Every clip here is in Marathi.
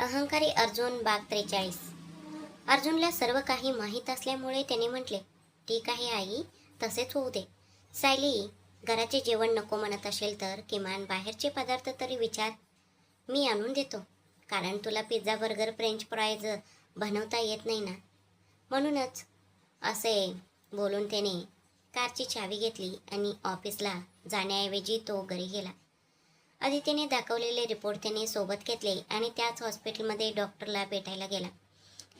अहंकारी अर्जुन भाग 43. अर्जुनला सर्व काही माहीत असल्यामुळे त्याने म्हटले, ठीक आहे आई, तसेच होऊ दे. सायली घराचे जेवण नको म्हणत असेल तर किमान बाहेरचे पदार्थ तरी विचार, मी आणून देतो. कारण तुला पिझ्झा बर्गर फ्रेंच फ्राईज बनवता येत नाही ना. म्हणूनच असे बोलून त्याने कारची चावी घेतली आणि ऑफिसला जाण्याऐवजी तो घरी गेला. आदित्यने दाखवलेले रिपोर्ट त्याने सोबत घेतले आणि त्याच हॉस्पिटलमध्ये डॉक्टरला भेटायला गेला.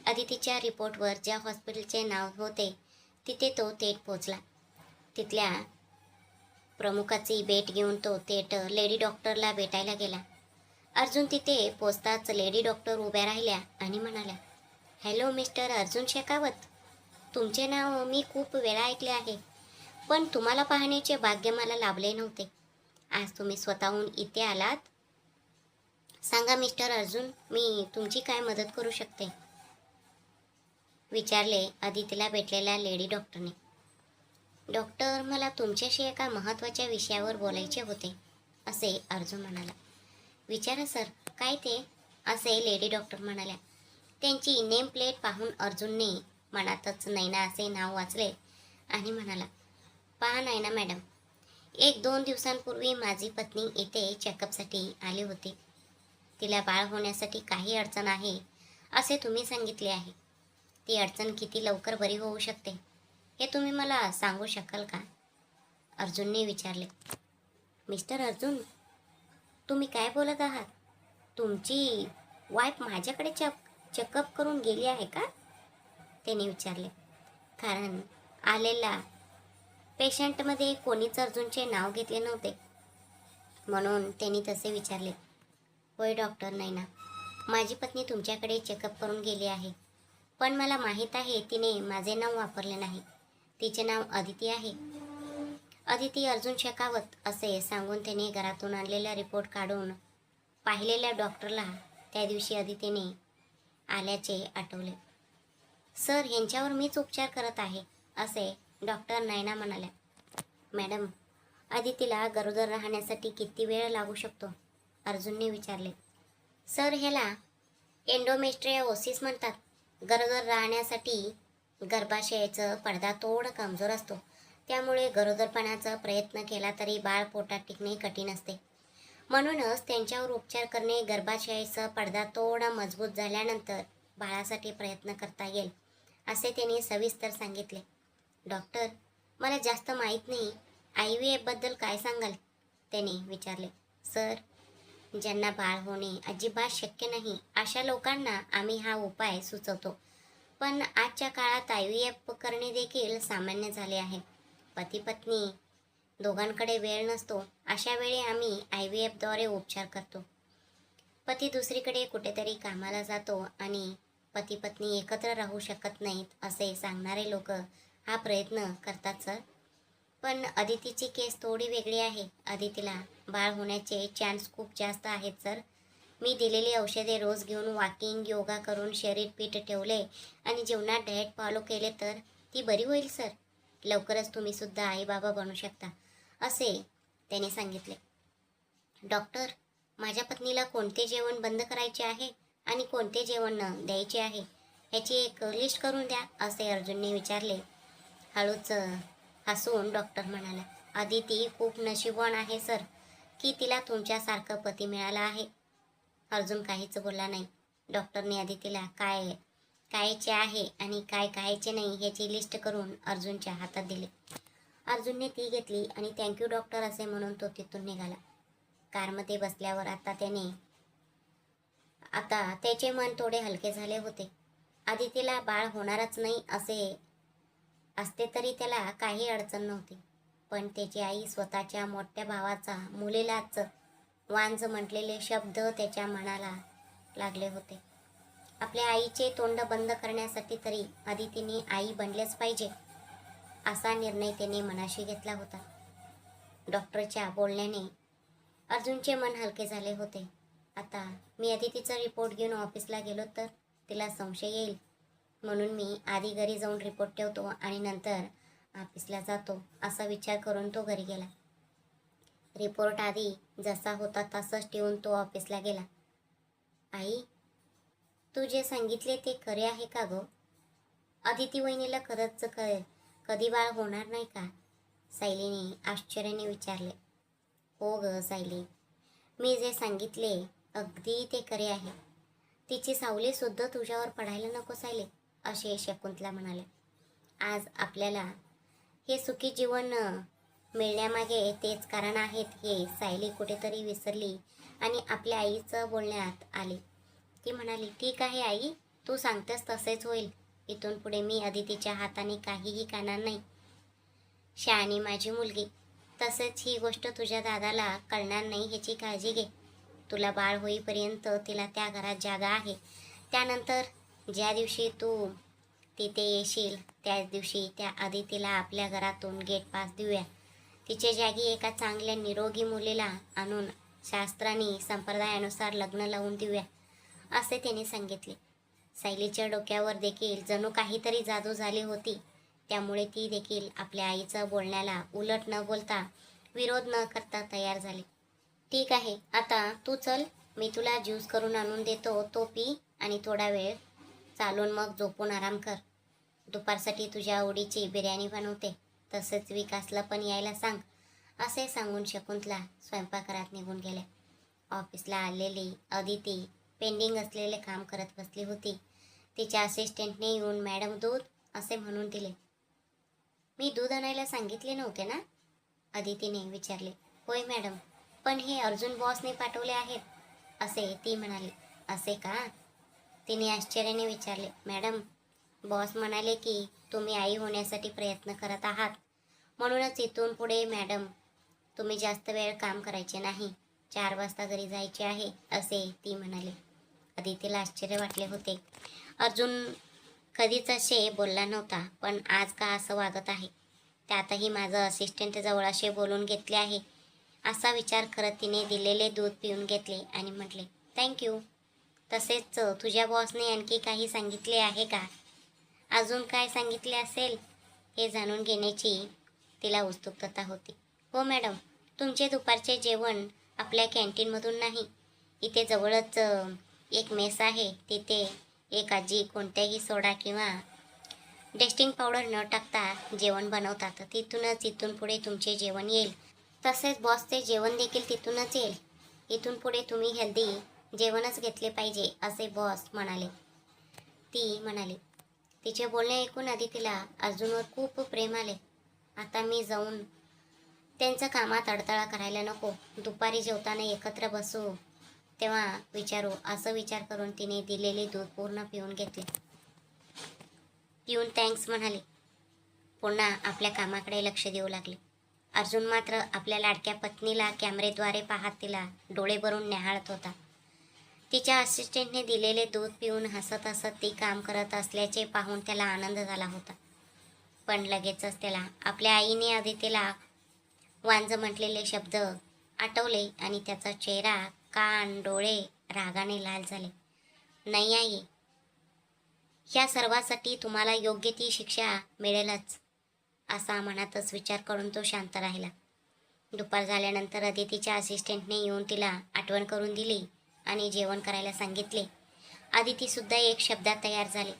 अदितीच्या रिपोर्टवर ज्या हॉस्पिटलचे नाव होते तिथे तो थेट पोचला. तिथल्या प्रमुखाची भेट घेऊन तो थेट लेडी डॉक्टरला भेटायला गेला. अर्जुन तिथे पोचताच लेडी डॉक्टर उभ्या राहिल्या आणि म्हणाल्या, हॅलो मिस्टर अर्जुन शेखावत. तुमचे नाव मी खूप वेळा ऐकले आहे, पण तुम्हाला पाहण्याचे भाग्य मला लाभले नव्हते. आज तुम्ही स्वतःहून इथे आलात. सांगा मिस्टर अर्जुन, मी तुमची काय मदत करू शकते, विचारले अदितीला भेटलेल्या लेडी डॉक्टरने. डॉक्टर, मला तुमच्याशी एका महत्त्वाच्या विषयावर बोलायचे होते, असे अर्जुन म्हणाला. विचारा सर, काय ते, असे लेडी डॉक्टर म्हणाल्या. त्यांची नेम प्लेट पाहून अर्जुनने मनातच नैना असे नाव वाचले आणि म्हणाला, पहा नैना मॅडम, 1-2 दिवसांपूर्वी माझी पत्नी इथे चेकअपसाठी आली होती. तिला बाळ होण्यासाठी काही अडचण आहे असे तुम्ही सांगितले आहे. ती अडचण किती लवकर बरी होऊ शकते हे तुम्ही मला सांगू शकाल का, अर्जुनने विचारले. मिस्टर अर्जुन, तुम्ही काय बोलत आहात? तुमची वाईफ माझ्याकडे चेकअप करून गेली आहे का, त्याने विचारले. कारण आलेला पेशंटमध्ये कोणीच अर्जुनचे नाव घेतले नव्हते, म्हणून त्यांनी तसे विचारले. होय डॉक्टर नैना, माझी पत्नी तुमच्याकडे चेकअप करून गेली आहे, पण मला माहीत आहे तिने माझे नाव वापरले नाही. तिचे नाव अदिती आहे, अदिती अर्जुन शेखावत, असे सांगून त्याने घरातून आणलेला रिपोर्ट काढून पाहिलेल्या डॉक्टरला त्या दिवशी अदितीने आल्याचे आठवले. सर, यांच्यावर मीच उपचार करत आहे, असे डॉक्टर नैना म्हणाल्या. मॅडम, अदितीला गरोदर राहण्यासाठी किती वेळ लागू शकतो, अर्जुनने विचारले. सर, ह्याला एंडोमेट्रियोसिस म्हणतात. गरोदर राहण्यासाठी गर्भाशयाचा पडदा थोडा कमजोर असतो, त्यामुळे गरोदरपणाचा प्रयत्न केला तरी बाळ पोटात टिकणे कठीण असते. म्हणूनच त्यांच्यावर उपचार करणे, गर्भाशयाचा पडदा थोडा मजबूत झाल्यानंतर बाळासाठी प्रयत्न करता येईल, असे त्यांनी सविस्तर सांगितले. डॉक्टर, मला जास्त माहीत नाही, IVF बद्दल काय सांगाल, त्याने विचारले. सर, ज्यांना बाळ होणे अजिबात शक्य नाही अशा लोकांना आम्ही हा उपाय सुचवतो, पण आजच्या काळात IVF करणे देखील सामान्य झाले आहे. पती पत्नी दोघांकडे वेळ नसतो, अशा वेळी आम्ही IVFद्वारे उपचार करतो. पती दुसरीकडे कुठेतरी कामाला जातो आणि पती पत्नी एकत्र राहू शकत नाहीत असे सांगणारे लोक हा प्रयत्न करतात सर. पण अदितीची केस थोडी वेगळी आहे. अदितीला बाळ होण्याचे चान्स खूप जास्त आहेत सर. मी दिलेली औषधे रोज घेऊन वॉकिंग, योगा करून शरीर फिट ठेवले आणि जेवणात डाएट फॉलो केले तर ती बरी होईल सर. लवकरच तुम्ही सुद्धा आई बाबा बनू शकता, असे त्याने सांगितले. डॉक्टर, माझ्या पत्नीला कोणते जेवण बंद करायचे आहे आणि कोणते जेवण द्यायचे आहे ह्याची एक लिस्ट करून द्या, असे अर्जुनने विचारले. हळूच हसून डॉक्टर म्हणाला, अदिती खूप नशीबवान आहे सर की तिला तुमच्यासारखं पती मिळाला आहे. अर्जुन काहीच बोलला नाही. डॉक्टरने अदितीला काय खायचे आहे आणि काय खायचे नाही ह्याची लिस्ट करून अर्जुनच्या हातात दिली. अर्जुनने ती घेतली आणि थँक्यू डॉक्टर असे म्हणून तो तिथून निघाला. कारमध्ये बसल्यावर आता त्याचे मन थोडे हलके झाले होते. अदितीला बाळ होणारच नाही असे असते तरी त्याला काही अडचण नव्हती, पण त्याची आई स्वतःच्या मोठ्या भावाचा मुलीलाच वांज म्हटलेले शब्द त्याच्या मनाला लागले होते. आपल्या आईचे तोंड बंद करण्यासाठी तरी अदितीने आई बनलेच पाहिजे, असा निर्णय त्याने मनाशी घेतला होता. डॉक्टरच्या बोलण्याने अर्जुनचे मन हलके झाले होते. आता मी अदितीचा रिपोर्ट घेऊन ऑफिसला गेलो तर तिला संशय येईल, म्हणून मी आधी घरी जाऊन रिपोर्ट ठेवतो आणि नंतर ऑफिसला जातो, असा विचार करून तो घरी गेला. रिपोर्ट आधी जसा होता तसाच ठेवून तो ऑफिसला गेला. आई, तू जे सांगितले ते खरे आहे का गो? अदिती वहिनीला खरंच कधी बाळ होणार नाही का? सायलीने आश्चर्याने विचारले. हो ग सायली, मी जे सांगितले अगदी ते खरे आहे. तिची सावली सुद्धा तुझ्यावर पडायला नको सायली, असे शकुंतला म्हणाले. आज आपल्याला हे सुखी जीवन मिळण्यामागे तेच कारण आहेत हे सायली कुठेतरी विसरली आणि आपल्या आईचं बोलण्यात आली. ती म्हणाली, ठीक आहे आई, तू सांगतेस तसेच होईल. इथून पुढे मी अदितीच्या हाताने काहीही खाणार नाही. शहाणी माझी मुलगी. तसेच ही गोष्ट तुझ्या दादाला कळणार नाही ह्याची काळजी घे. तुला बाळ होईपर्यंत तिला त्या घरात जागा आहे. त्यानंतर ज्या दिवशी तू तिथे येशील त्याच दिवशी त्या अदितीला आपल्या घरातून गेट पास देऊया. तिच्या जागी एका चांगल्या निरोगी मुलीला आणून शास्त्रांनी संप्रदायानुसार लग्न लावून देऊया, असे त्याने सांगितले. सायलीच्या डोक्यावर देखील जणू काहीतरी जादू झाली होती. त्यामुळे ती देखील आपल्या आईचं बोलण्याला उलट न बोलता, विरोध न करता तयार झाली. ठीक आहे, आता तू चल, मी तुला ज्यूस करून आणून देतो, तो पी आणि थोडा वेळ चालून मग झोपून आराम कर. दुपारसाठी तुझ्या आवडीची बिर्याणी बनवते. तसेच विकासला पण यायला सांग, असे सांगून शकुंतला स्वयंपाकघरात निघून गेल्या. ऑफिसला आलेली अदिती पेंडिंग असलेले काम करत बसली होती. तिच्या असिस्टंटने येऊन मॅडम दूध असे म्हणून दिले. मी दूध आणायला सांगितले नव्हते ना? अदितीने विचारले. होय मॅडम, पण हे अर्जुन बॉसने पाठवले आहेत, असे ती म्हणाली. असे का? तिने आश्चर्याने विचारले. मॅडम, बॉस म्हणाले की तुम्ही आई होण्यासाठी प्रयत्न करत आहात, म्हणूनच इथून पुढे मॅडम तुम्ही जास्त वेळ काम करायचे नाही. 4 वाजता घरी जायचे आहे, असे ती म्हणाली. अदितीला आश्चर्य वाटले होते. अर्जुन कधीच असे बोलला नव्हता, पण आज का असं वागत आहे? त्यातही माझं असिस्टंट जवळ असे बोलून घेतले आहे, असा विचार करत तिने दिलेले दूध पिऊन घेतले आणि म्हटले, थँक्यू. तसेच तुझ्या बॉसने आणखी काही सांगितले आहे का? अजून काय सांगितले असेल हे जाणून घेण्याची तिला उत्सुकता होती. हो मॅडम, तुमचे दुपारचे जेवण आपल्या कॅन्टीनमधून नाही, इथे जवळच एक मेस आहे, तिथे एक आजी कोणत्याही सोडा किंवा टेस्टिंग पावडर न टाकता जेवण बनवतात. तिथूनच इथून पुढे तुमचे जेवण येईल. तसेच बॉसचे जेवण देखील तिथूनच येईल. इथून पुढे तुम्ही हेल्दी जेवणच घेतले पाहिजे, असे बॉस म्हणाले. ती म्हणाली. तिचे बोलणे ऐकून अदितीला अर्जुनवर खूप प्रेम आले. आता मी जाऊन त्यांचं कामात अडथळा करायला नको. दुपारी जेवताना एकत्र बसू तेव्हा विचारू, असं विचार करून तिने दिलेले दूध पूर्ण पिऊन घेतले. पिऊन थँक्स म्हणाले. पुन्हा आपल्या कामाकडे लक्ष देऊ लागले. अर्जुन मात्र आपल्या लाडक्या पत्नीला कॅमेरेद्वारे पाहत तिला डोळे भरून न्याहाळत होता. तिच्या असिस्टंटने दिलेले दूध पिऊन हसत हसत ती काम करत असल्याचे पाहून त्याला आनंद झाला होता. पण लगेचच त्याला आपल्या आईने अदितीला वांज म्हटलेले शब्द आठवले आणि त्याचा चेहरा, कान, डोळे रागाने लाल झाले. नाही आई, ह्या सर्वासाठी तुम्हाला योग्य ती शिक्षा मिळेलच, असा मनातच विचार करून तो शांत राहिला. दुपार झाल्यानंतर अदितीच्या असिस्टंटने येऊन तिला आठवण करून दिली आणि जेवण करायला सांगितले. अदितीसुद्धा एक शब्दात तयार झाली,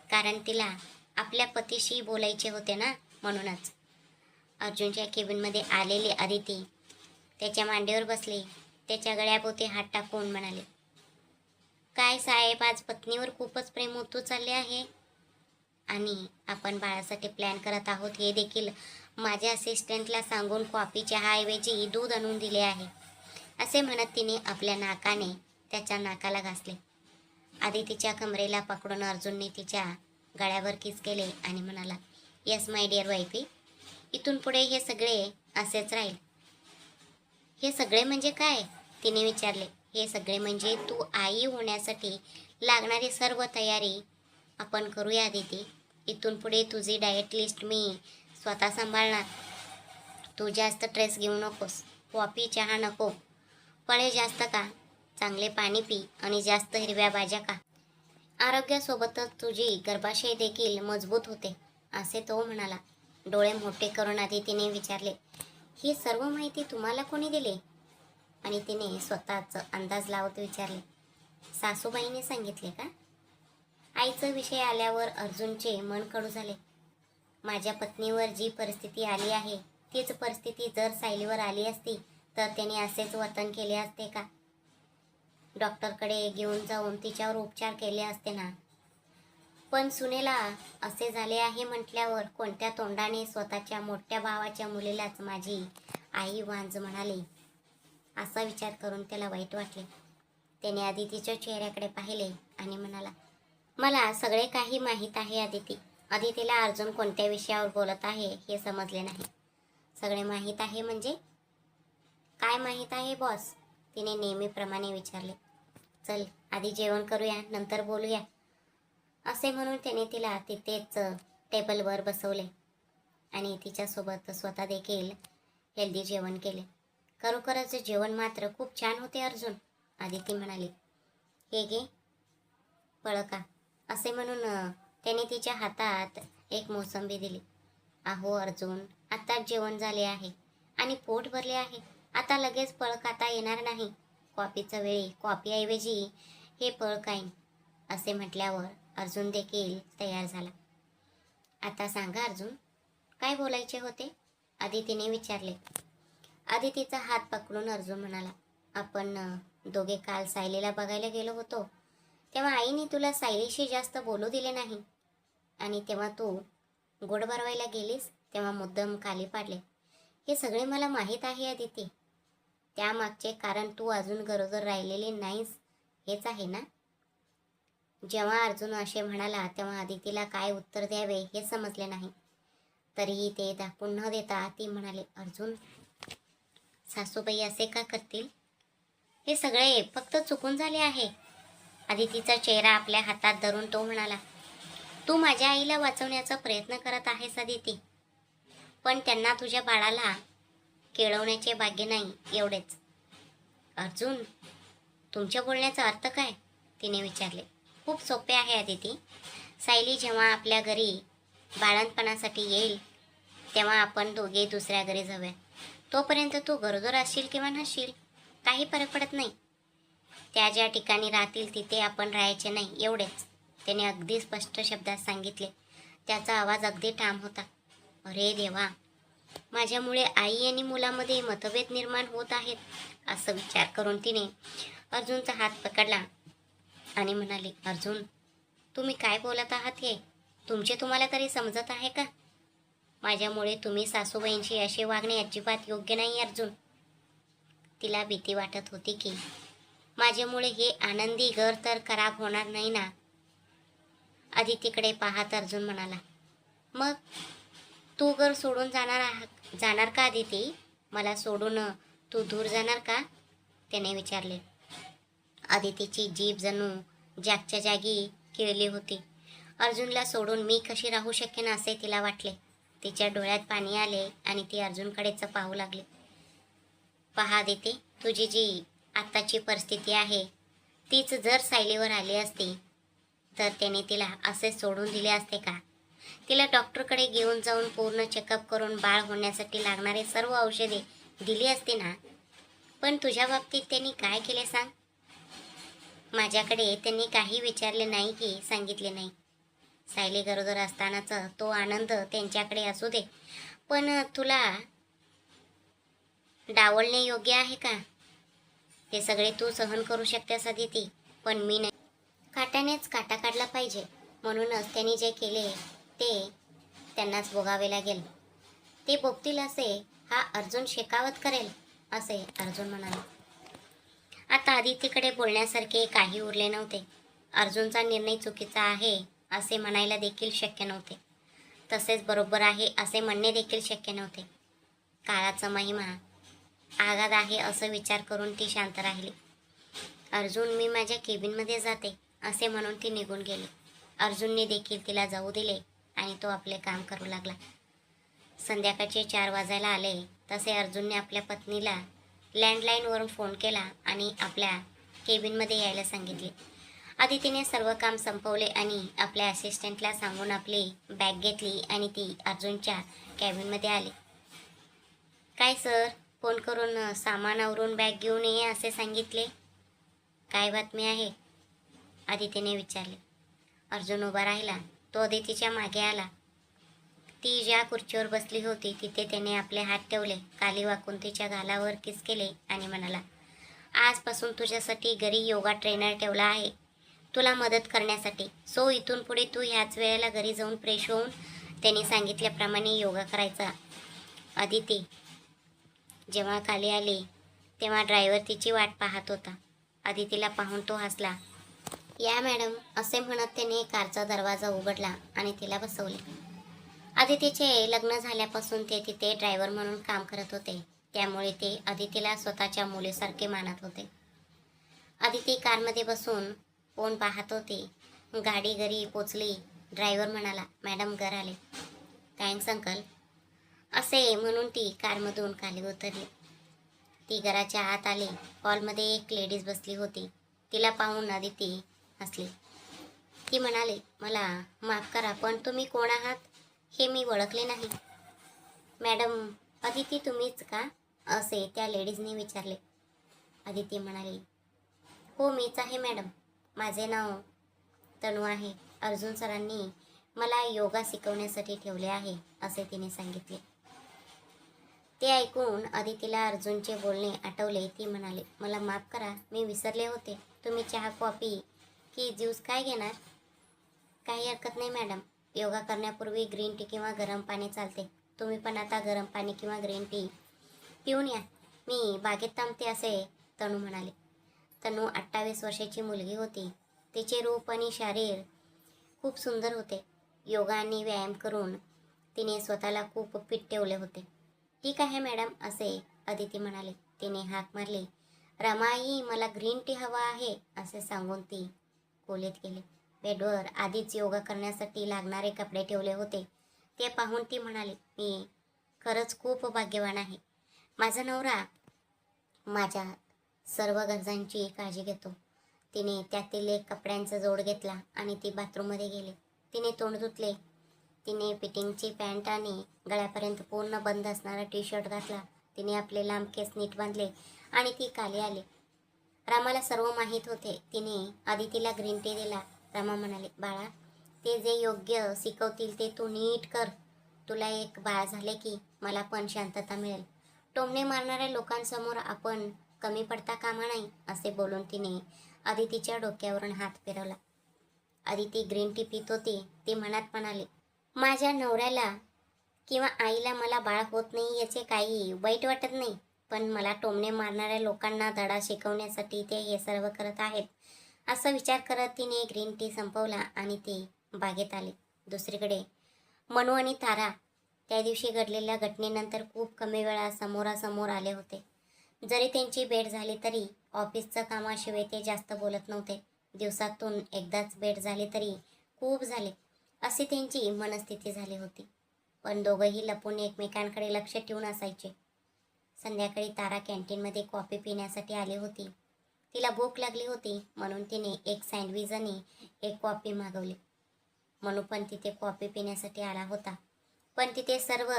कारण तिला आपल्या पतीशी बोलायचे होते ना, म्हणूनच. अर्जुनच्या केबिनमध्ये आलेली अदिती त्याच्या मांडीवर बसली. त्याच्या गळ्याभोवती हात टाकून म्हणाले, काय साहेब, आज पत्नीवर खूपच प्रेम उतू चालले आहे. आणि आपण बाळासाठी प्लॅन करत आहोत हे देखील माझ्या असिस्टंटला सांगून कॉफी चहाऐवजी दूध आणून दिले आहे, असे म्हणत तिने आपल्या नाकाने त्याच्या नाकाला घासले. आदितीच्या कमरेला पकडून अर्जुनने तिच्या गळ्यावर किस केले आणि म्हणाला, येस माय डिअर वाईफी, इथून पुढे हे सगळे असेच राहील. हे सगळे म्हणजे काय? तिने विचारले. हे सगळे म्हणजे तू आई होण्यासाठी लागणारी सर्व तयारी आपण करूया अदिती. इथून पुढे तुझी डाएट लिस्ट मी स्वतः सांभाळणार. तू जास्त स्ट्रेस घेऊ नकोस. कॉफी चहा नको. फळे जास्त खा, चांगले पाणी पी आणि जास्त हिरव्या भाज्या खा. आरोग्यासोबतच तुझी गर्भाशय देखील मजबूत होते, असे तो म्हणाला. डोळे मोठे करून अदितीने विचारले, ही सर्व माहिती तुम्हाला कोणी दिली? आणि तिने स्वतःच अंदाज लावत विचारले, सासूबाईने सांगितले का? आईचा विषय आल्यावर अर्जुनचे मन कडू झाले. माझ्या पत्नीवर जी परिस्थिती आली आहे तीच परिस्थिती जर सायलीवर आली असती तर त्याने असेच वर्तन केले असते का? डॉक्टरकडे घेऊन जाऊन तिच्यावर उपचार केले असते ना. पण सुनेला असे झाले आहे म्हटल्यावर कोणत्या तोंडाने स्वतःच्या मोठ्या भावाच्या मुलीलाच माझी आई वांज म्हणाली, असा विचार करून त्याला वाईट वाटले. त्याने आदितीच्या चेहऱ्याकडे पाहिले आणि म्हणाला, मला सगळे काही माहीत आहे आदिती. आदितीला अर्जुन कोणत्या विषयावर बोलत आहे हे समजले नाही. सगळे माहीत आहे म्हणजे? काय माहीत आहे बॉस? तिने नेहमीप्रमाणे विचारले. चल आधी जेवण करूया, नंतर बोलूया, असे म्हणून त्याने तिला तिथेच टेबलवर बसवले आणि तिच्यासोबत स्वतः देखील हेल्दी जेवण केले. खरोखरच जेवण मात्र खूप छान होते अर्जुन, आदिती म्हणाली. हे घे फळं खा, असे म्हणून त्याने तिच्या हातात एक मोसंबी दिली. अहो अर्जुन, आत्ताच जेवण झाले आहे आणि पोट भरले आहे, आता लगेच फळ खाता येणार नाही. कॉफीच्या वेळी कॉफीऐवजी हे फळ खाईन, असे म्हटल्यावर अर्जुन देखील तयार झाला. आता सांगा अर्जुन, काय बोलायचे होते? आदितीने विचारले. आदितीचा हात पकडून अर्जुन म्हणाला, आपण दोघे काल सायलीला बघायला गेलो होतो तेव्हा आईने तुला सायलीशी जास्त बोलू दिले नाही आणि तेव्हा तू गोड भरवायला गेलीस तेव्हा मुद्दाम खाली पाडले. हे सगळे मला माहीत आहे आदिती. त्यामागचे कारण तू अजून गरोदर राहिलेली नाहीस हेच आहे ना? जेव्हा अर्जुन असे म्हणाला तेव्हा आदितीला काय उत्तर द्यावे हे समजले नाही. तरीही ते दाखवून न देता ती म्हणाली, अर्जुन, सासूबाई असे का करतील? हे सगळे फक्त चुकून झाले आहे. आदितीचा चेहरा आपल्या हातात धरून तो म्हणाला, तू माझ्या आईला वाचवण्याचा प्रयत्न करत आहेस आदिती, पण त्यांना तुझ्या बाळाला केळवण्याचे भाग्य नाही, एवढेच. अर्जुन, तुमच्या बोलण्याचा अर्थ काय? तिने विचारले. खूप सोपे आहे आदिती. सायली जेव्हा आपल्या घरी बाळंतपणासाठी येईल तेव्हा आपण दोघे दुसऱ्या घरी जाऊया. तोपर्यंत तू गरोदर असशील किंवा नसशील काही फरक पडत नाही. त्या ज्या ठिकाणी राहतील तिथे आपण राहायचे नाही, एवढेच. त्याने अगदी स्पष्ट शब्दात सांगितले. त्याचा आवाज अगदी ठाम होता. अरे देवा, माझ्यामुळे आई आणि मुलामध्ये मतभेद निर्माण होत आहेत, असं विचार करून तिने अर्जुनचा हात पकडला आणि म्हणाली, अर्जुन, तुम्ही काय बोलत आहात हे तुम्हाला तरी समजत आहे का? माझ्यामुळे तुम्ही सासूबाईंशी असे वागणे अजिबात योग्य नाही अर्जुन. तिला भीती वाटत होती की माझ्यामुळे हे आनंदी घर तर खराब होणार नाही ना. आदितीकडे पाहत अर्जुन म्हणाला, मग तू घर सोडून जाणार का आदिती? मला सोडून तू दूर जाणार का? त्याने विचारले. आदितीची जीभ जणू जागच्या जागी किळली होती. अर्जुनला सोडून मी कशी राहू शकेन असे तिला वाटले. तिच्या डोळ्यात पाणी आले आणि ती अर्जुनकडेच पाहू लागली. पहा आदिती, तुझी जी आत्ताची परिस्थिती आहे तीच जर सायलीवर आली असती तर त्याने तिला असे सोडून दिले असते का? तिला डॉक्टरकडे घेऊन जाऊन पूर्ण चेकअप करून बाळ होण्यासाठी लागणारे सर्व औषधे दिली असती ना. पण तुझ्या बाबतीत त्यांनी काय केले सांग? माझ्याकडे त्यांनी काही विचारले नाही की सांगितले नाही. सायली गरोदर असतानाचा तो आनंद त्यांच्याकडे असू दे, पण तुला डावलणे योग्य आहे का? ते सगळे तू सहन करू शकतेस आदिती, पण मी नाही. काट्यानेच काटा काढला पाहिजे, म्हणूनच त्यांनी जे केले ते त्यांनाच भोगावे लागेल. ते भोगतील असे हा अर्जुन शेकावत करेल, असे अर्जुन म्हणाले. आता आदितीकडे बोलण्यासारखे काही उरले नव्हते. अर्जुनचा निर्णय चुकीचा आहे असे म्हणायला देखील शक्य नव्हते. तसेच बरोबर आहे असे म्हणणे देखील शक्य नव्हते. काळाचा महिमा आघात आहे असं विचार करून ती शांत राहिली. अर्जुन, मी माझ्या केबिनमध्ये जाते, असे म्हणून ती निघून गेली. अर्जुनने देखील तिला जाऊ दिले आणि तो आपले काम करू लागला. संध्याकाळचे 4 वाजायला आले तसे अर्जुनने आपल्या पत्नीला लँडलाईनवरून फोन केला आणि आपल्या केबिनमध्ये यायला सांगितले. आदितीने सर्व काम संपवले आणि आपल्या असिस्टंटला सांगून आपली बॅग घेतली आणि ती अर्जुनच्या कॅबिनमध्ये आली. काय सर, फोन करून सामान आवरून बॅग घेऊन ये असे सांगितले. काय बातमी आहे? आदितीने विचारले. अर्जुन उभा राहिला. तो अदितीच्या मागे आला. ती ज्या खुर्चीवर बसली होती तिथे त्याने आपले हात ठेवले. खाली वाकून तिच्या गालावर किस केले आणि म्हणाला, आजपासून तुझ्यासाठी घरी योगा ट्रेनर ठेवला आहे, तुला मदत करण्यासाठी. सो इथून पुढे तू ह्याच वेळेला घरी जाऊन फ्रेश होऊन त्यांनी सांगितल्याप्रमाणे योगा करायचा. अदिती जेव्हा खाली आली तेव्हा ड्रायव्हर तिची वाट पाहत होता. अदितीला पाहून तो हसला. या मॅडम, असे म्हणत त्याने कारचा दरवाजा उघडला आणि तिला बसवले. अदितीचे लग्न झाल्यापासून ते तिथे ड्रायव्हर म्हणून काम करत होते, त्यामुळे ते अदितीला स्वतःच्या मुलीसारखे मानत होते. अदिती कारमध्ये बसून फोन पाहत होती. गाडी घरी पोचली. ड्रायव्हर म्हणाला, मॅडम घर आले. थँक्स अंकल, असे म्हणून ती कारमधून खाली उतरली. ती घराच्या आत आली. हॉलमध्ये एक लेडीज बसली होती. तिला पाहून अदिती हसली. ती म्हणाली, मला माफ करा, पण तुम्ही कोण आहात हे मी ओळखले नाही. मॅडम, अदिती तुम्हीच का, असे त्या लेडीजने विचारले. अदिती म्हणाली, हो मीच आहे मॅडम, माझे नाव तनू आहे. अर्जुन सरांनी मला योगा शिकवण्यासाठी ठेवले आहे, असे तिने सांगितले. ते ऐकून अदितीला अर्जुनचे बोलणे आठवले. ती म्हणाली, मला माफ करा, मी विसरले होते. तुम्ही चहा, कॉफी की ज्यूस काय घेणार? काही हरकत नाही मॅडम, योगा करण्यापूर्वी ग्रीन टी किंवा गरम पाणी चालते. तुम्ही पण आता गरम पाणी किंवा ग्रीन टी पिऊन या, मी बागेत थांबते, असे तनू म्हणाले. तनू 28 वर्षाची मुलगी होती. तिचे रूप आणि शरीर खूप सुंदर होते. योगा आणि व्यायाम करून तिने स्वतःला खूप फिट ठेवले होते. ठीक आहे मॅडम, असे अदिती म्हणाले. तिने हाक मारली, रमाई मला ग्रीन टी हवा आहे, असे सांगून ती खोलीत गेली. बेडवर आधीच योगा करण्यासाठी लागणारे कपडे ठेवले होते. ते पाहून ती म्हणाली, मी खरंच खूप भाग्यवान आहे. माझा नवरा माझ्या सर्व गरजांची काळजी घेतो. तिने त्यातील एक कपड्यांचा जोड घेतला आणि ती बाथरूममध्ये गेली. तिने तोंड धुतले. तिने फिटिंगची पॅन्ट आणि गळ्यापर्यंत पूर्ण बंद असणारा टी शर्ट घातला. तिने आपले लांब केस नीट बांधले आणि ती खाली आली. रामाला सर्व माहीत होते. तिने अदितीला ग्रीन टी दिला. रमा म्हणाली, बाळा, ते जे योग्य शिकवतील ते तू नीट कर. तुला एक बाळ झाले की मला पण शांतता मिळेल. टोमणे मारणाऱ्या लोकांसमोर आपण कमी पडता कामा नाही, असे बोलून तिने अदितीच्या डोक्यावरून हात फिरवला. अदिती ग्रीन टी पित होती. ती मनात म्हणाली, माझ्या नवऱ्याला किंवा आईला मला बाळ होत नाही याचे काही वाईट वाटत नाही, पण मला टोमणे मारणाऱ्या लोकांना धडा शिकवण्यासाठी ते हे सर्व करत आहेत, असा विचार करत तिने ग्रीन टी संपवला आणि ती बागेत आली. दुसरीकडे मनू आणि तारा त्या दिवशी घडलेल्या घटनेनंतर खूप कमी वेळा समोरासमोर आले होते. जरी त्यांची भेट झाली तरी ऑफिसचं कामाशिवाय ते जास्त बोलत नव्हते. दिवसातून एकदाच भेट झाली तरी खूप झाले, अशी त्यांची मनस्थिती झाली होती. पण दोघंही लपून एकमेकांकडे लक्ष ठेवून असायचे. संध्याकाळी तारा कॅन्टीनमध्ये कॉफी पिण्यासाठी आली होती. तिला भूक लागली होती म्हणून तिने एक सँडविच आणि एक कॉफी मागवली. मनू पण तिथे कॉफी पिण्यासाठी आला होता, पण तिथे सर्व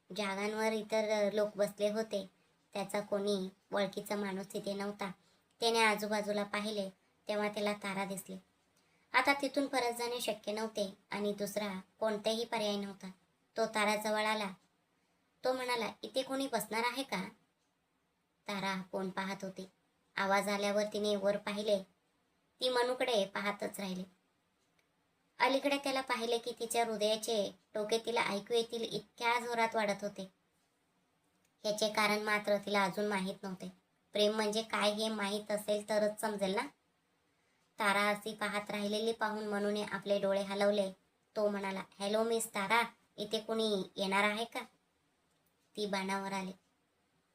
जागांवर इतर लोक बसले होते. त्याचा कोणी ओळखीचा माणूस तिथे नव्हता. त्याने आजूबाजूला पाहिले तेव्हा त्याला तारा दिसली. आता तिथून परत जाणे शक्य नव्हते आणि दुसरा कोणताही पर्याय नव्हता. तो ताराजवळ आला. तो म्हणाला, इथे कोणी बसणार आहे का? तारा फोन पाहत होती. आवाज आल्यावर तिने वर पाहिले. ती मनूकडे पाहतच राहिली. अलीकडे त्याला पाहिले की तिच्या हृदयाचे ठोके तिला ऐकू येतील इतक्या जोरात वाढत होते. याचे कारण मात्र तिला अजून माहीत नव्हते. प्रेम म्हणजे काय हे माहीत असेल तरच समजेल ना. तारा अशी पाहत राहिलेली पाहून मनूने आपले डोळे हलवले. तो म्हणाला, हॅलो मिस तारा, इथे कोणी येणार आहे का? ती बाणावर आली.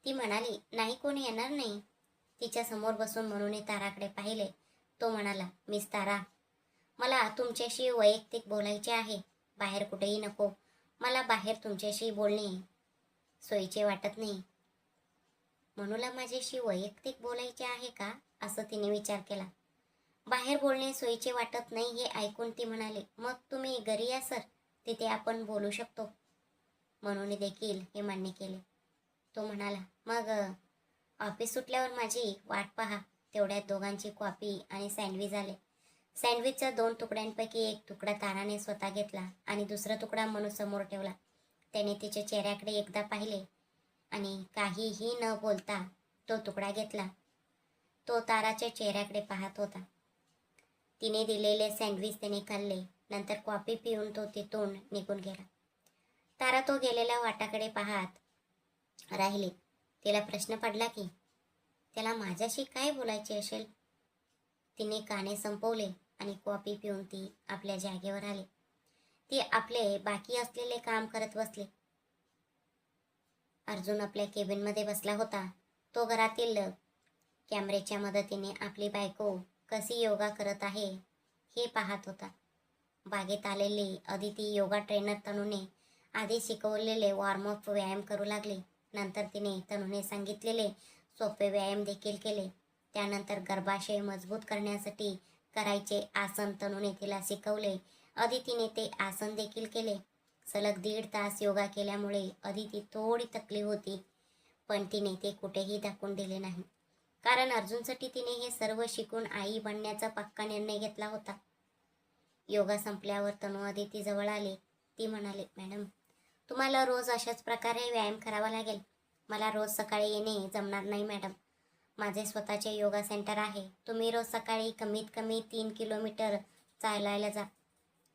ती म्हणाली, नाही, कोणी येणार नाही. तिच्या समोर बसून मनूने ताराकडे पाहिले. तो म्हणाला, मिस तारा, मला तुमच्याशी वैयक्तिक बोलायचे आहे. बाहेर कुठेही नको. मला बाहेर तुमच्याशी बोलणे सोयीचे वाटत नाही. मनूला माझ्याशी वैयक्तिक बोलायचे आहे का, असं तिने विचार केला. बाहेर बोलणे सोयीचे वाटत नाही हे ऐकून ती म्हणाली, मग तुम्ही घरी या सर, तिथे आपण बोलू शकतो. मनूने देखील हे मान्य केले. तो म्हणाला, मग ऑफिस सुटल्यावर माझी वाट पहा. तेवढ्यात दोघांची कॉफी आणि सँडविच आले. सँडविचच्या 2 तुकड्यांपैकी एक तुकडा ताराने स्वतः घेतला आणि दुसरा तुकडा मनू समोर ठेवला. त्याने तिच्या चेहऱ्याकडे एकदा पाहिले आणि काहीही न बोलता तो तुकडा घेतला. तो ताराच्या चेहऱ्याकडे पाहत होता. तिने दिलेले सँडविच त्याने खाल्ले. नंतर कॉफी पिऊन तो तिथून निघून गेला. तारा तो गेलेल्या वाटाकडे पाहत राहिली. तिला प्रश्न पडला की त्याला माझ्याशी काय बोलायचे असेल. तिने गाणे संपवले आणि कॉफी पिऊन ती आपल्या जागेवर आली. ती आपले बाकी असलेले काम करत बसली. अर्जुन आपल्या केबिनमध्ये बसला होता. तो घरातील कॅमेऱ्याच्या मदतीने आपली बायको कशी योगा करत आहे हे पाहत होता. बागेत आलेली अदिती योगा ट्रेनर तनूने आधी शिकवलेले वॉर्मअप व्यायाम करू लागली. नंतर तिने तनूने सांगितलेले सोपे व्यायाम देखील केले. त्यानंतर गर्भाशय मजबूत करण्यासाठी करायचे आसन तनूने तिला शिकवले. अदितीने ते आसन देखील केले. सलग 1.5 तास योगा केल्यामुळे अदिती थोडी थकली होती, पण तिने ते कुठेही दाखवून दिले नाही. कारण अर्जुनसाठी तिने हे सर्व शिकून आई बनण्याचा पक्का निर्णय घेतला होता. योगा संपल्यावर तनू अदिती जवळ आली. ती म्हणाली, मॅडम, तुम्हाला रोज अशाच प्रकारे व्यायाम करावा लागेल. मला रोज सकाळी येणे जमणार नाही मॅडम. माझे स्वतःचे योगा सेंटर आहे. तुम्ही रोज सकाळी कमीत कमी 3 किलोमीटर चालायला जा.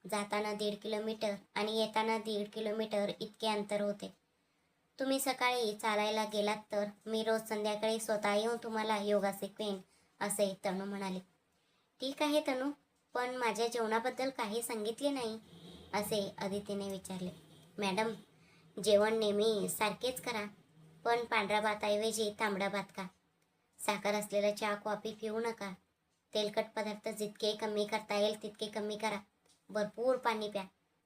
जाताना 1.5 किलोमीटर आणि येताना 1.5 किलोमीटर इतके अंतर होते. तुम्ही सकाळी चालायला गेलात तर मी रोज संध्याकाळी स्वतः येऊन तुम्हाला योगा शिकवेन, असे तनू म्हणाले. ठीक आहे तनू, पण माझ्या जेवणाबद्दल काही सांगितले नाही, असे अदितीने विचारले. मॅडम, जेवण नेहमी सारखेच करा, पण पांढरा भाताऐवजी तांबडा भात खा. साखर असलेला चहा कॉफी पिऊ नका. तेलकट पदार्थ जितके कमी करता येईल तितके कमी करा. भरपूर पाणी प्या.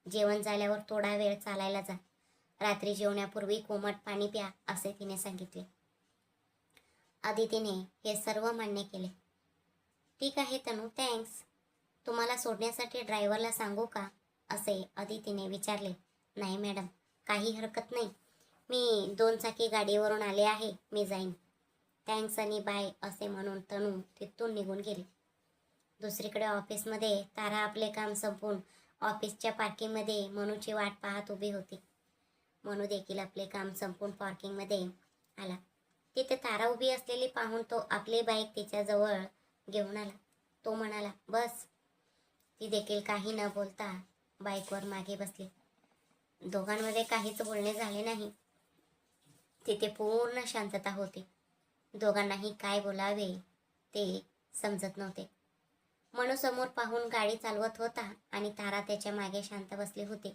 जेवण झाल्यावर थोडा वेळ चालायला जा. रात्री जेवण्यापूर्वी कोमट पाणी प्या, असे तिने सांगितले. अदितीने हे सर्व मान्य केले. ठीक आहे तनू, थँक्स. तुम्हाला सोडण्यासाठी ड्रायव्हरला सांगू का, असे अदितीने विचारले. नाही मॅडम, काही हरकत नाही. मी 2 चाकी गाडीवरून आले आहे. मी जाईन. थँक्स आणि बाय, असे म्हणून तनू तिथून निघून गेली. दुसरीकडे ऑफिसमध्ये तारा आपले काम संपवून ऑफिसच्या पार्किंगमध्ये मनूची वाट पाहत उभी होती. मनू देखील आपले काम संपवून पार्किंगमध्ये आला. तिथे तारा उभी असलेली पाहून तो आपली बाईक तिच्याजवळ घेऊन आला. तो म्हणाला, बस. ती देखील काही न बोलता बाईकवर मागे बसली. दोघांमध्ये काहीच बोलणे झाले नाही. तिथे पूर्ण शांतता होती. दोघांनाही काय बोलावे ते समजत नव्हते. मनू समोर पाहून गाडी चालवत होता आणि तारा त्याच्या मागे शांत बसली होती.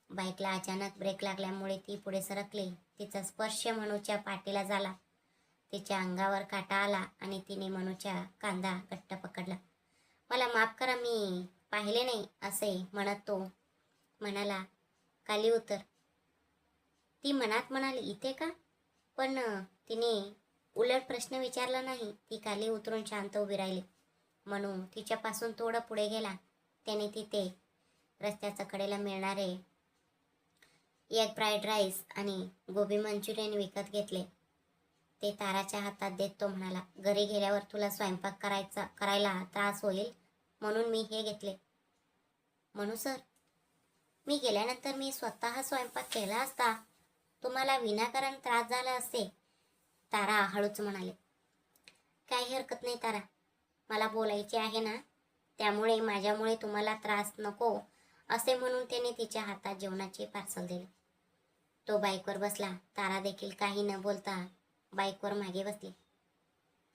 बाईकला अचानक ब्रेक लागल्यामुळे ती पुढे सरकली. तिचा स्पर्श मनूच्या पाठीला झाला. तिच्या अंगावर काटा आला आणि तिने मनूच्या कांदा घट्ट पकडला. मला माफ करा, मी पाहिले नाही, असे म्हणत तो म्हणाला, खाली उतर. ती मनात म्हणाली, इथे का? पण तिने उलट प्रश्न विचारला नाही. ती खाली उतरून शांत उभी राहिली. मनू तिच्यापासून थोडं पुढे गेला. त्याने तिथे रस्त्याच्या कडेला मिळणारे एग फ्राईड राईस आणि गोबी मंचुरियन विकत घेतले. ते ताराच्या हातात देत तो म्हणाला, घरी गेल्यावर तुला स्वयंपाक करायला त्रास होईल म्हणून मी हे घेतले. मनू सर, मी गेल्यानंतर मी स्वतः स्वयंपाक केला असता. तुम्हाला विनाकारण त्रास झाला असते, तारा हळूच म्हणाले. काही हरकत नाही तारा, मला बोलायचे आहे ना, त्यामुळे माझ्यामुळे तुम्हाला त्रास नको, असे म्हणून त्याने तिच्या हातात जेवणाचे पार्सल दिले. तो बाईकवर बसला. तारा देखील काही न बोलता बाईकवर मागे बसली.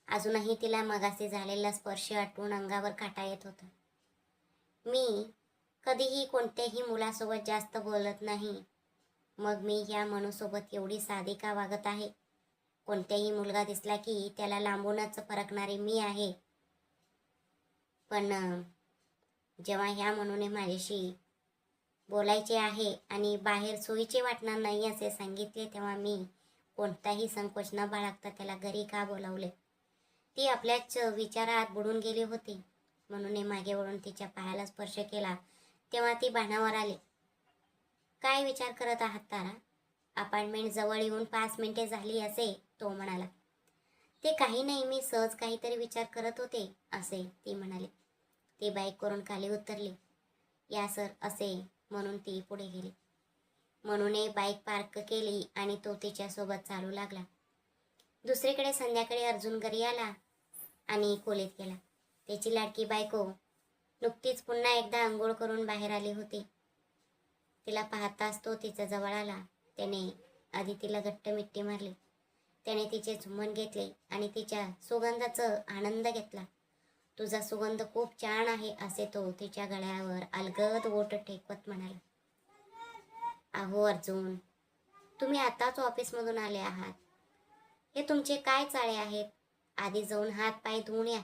अजूनही तिला मगाशी झालेला स्पर्श आठवून अंगावर काटा येत होता. मी कधीही कोणत्याही मुलासोबत जास्त बोलत नाही. मग मी ह्या मनूसोबत एवढी साधी का वागत आहे? कोणत्याही मुलगा दिसला की त्याला लांबूनच फरकणारी मी आहे. पण जेव्हा ह्या मनूने माझ्याशी बोलायचे आहे आणि बाहेर सोयीचे वाटणार नाही असे सांगितले, तेव्हा मी कोणताही संकोच न बाळगता त्याला घरी का बोलावले? ती आपल्याच विचारात बुडून गेली होती. मनूने मागे वळून तिच्या पायाला स्पर्श केला तेव्हा ती भानावर आली. काय विचार करत आहात तारा? अपार्टमेंट जवळ येऊन 5 मिनिटे झाली असे, तो म्हणाला. ते काही नाही, मी सहज काहीतरी विचार करत होते, असे ती म्हणाली. ती बाईकवरून खाली उतरली. या सर असे म्हणून ती पुढे गेली. म्हणूनही बाईक पार्क केली आणि तो तिच्यासोबत चालू लागला. दुसरीकडे संध्याकाळी अर्जुन घरी आला आणि खोलीत गेला. त्याची लाडकी बायको नुकतीच पुन्हा एकदा आंघोळ करून बाहेर आली होती. तिला पाहताच तो तिच्या जवळ आला. त्याने आधी तिला घट्ट मिठी मारली. त्याने तिचे चुंबन घेतले आणि तिच्या सुगंधाचा आनंद घेतला. तुझा सुगंध खूप छान आहे असे तो तिच्या गळ्यावर अलगद ओठ टेकवत म्हणाला. अहो अर्जुन, तुम्ही आताच ऑफिसमधून आले आहात. हे तुमचे काय चाळे आहेत? आधी जाऊन हात पाय धुवून या.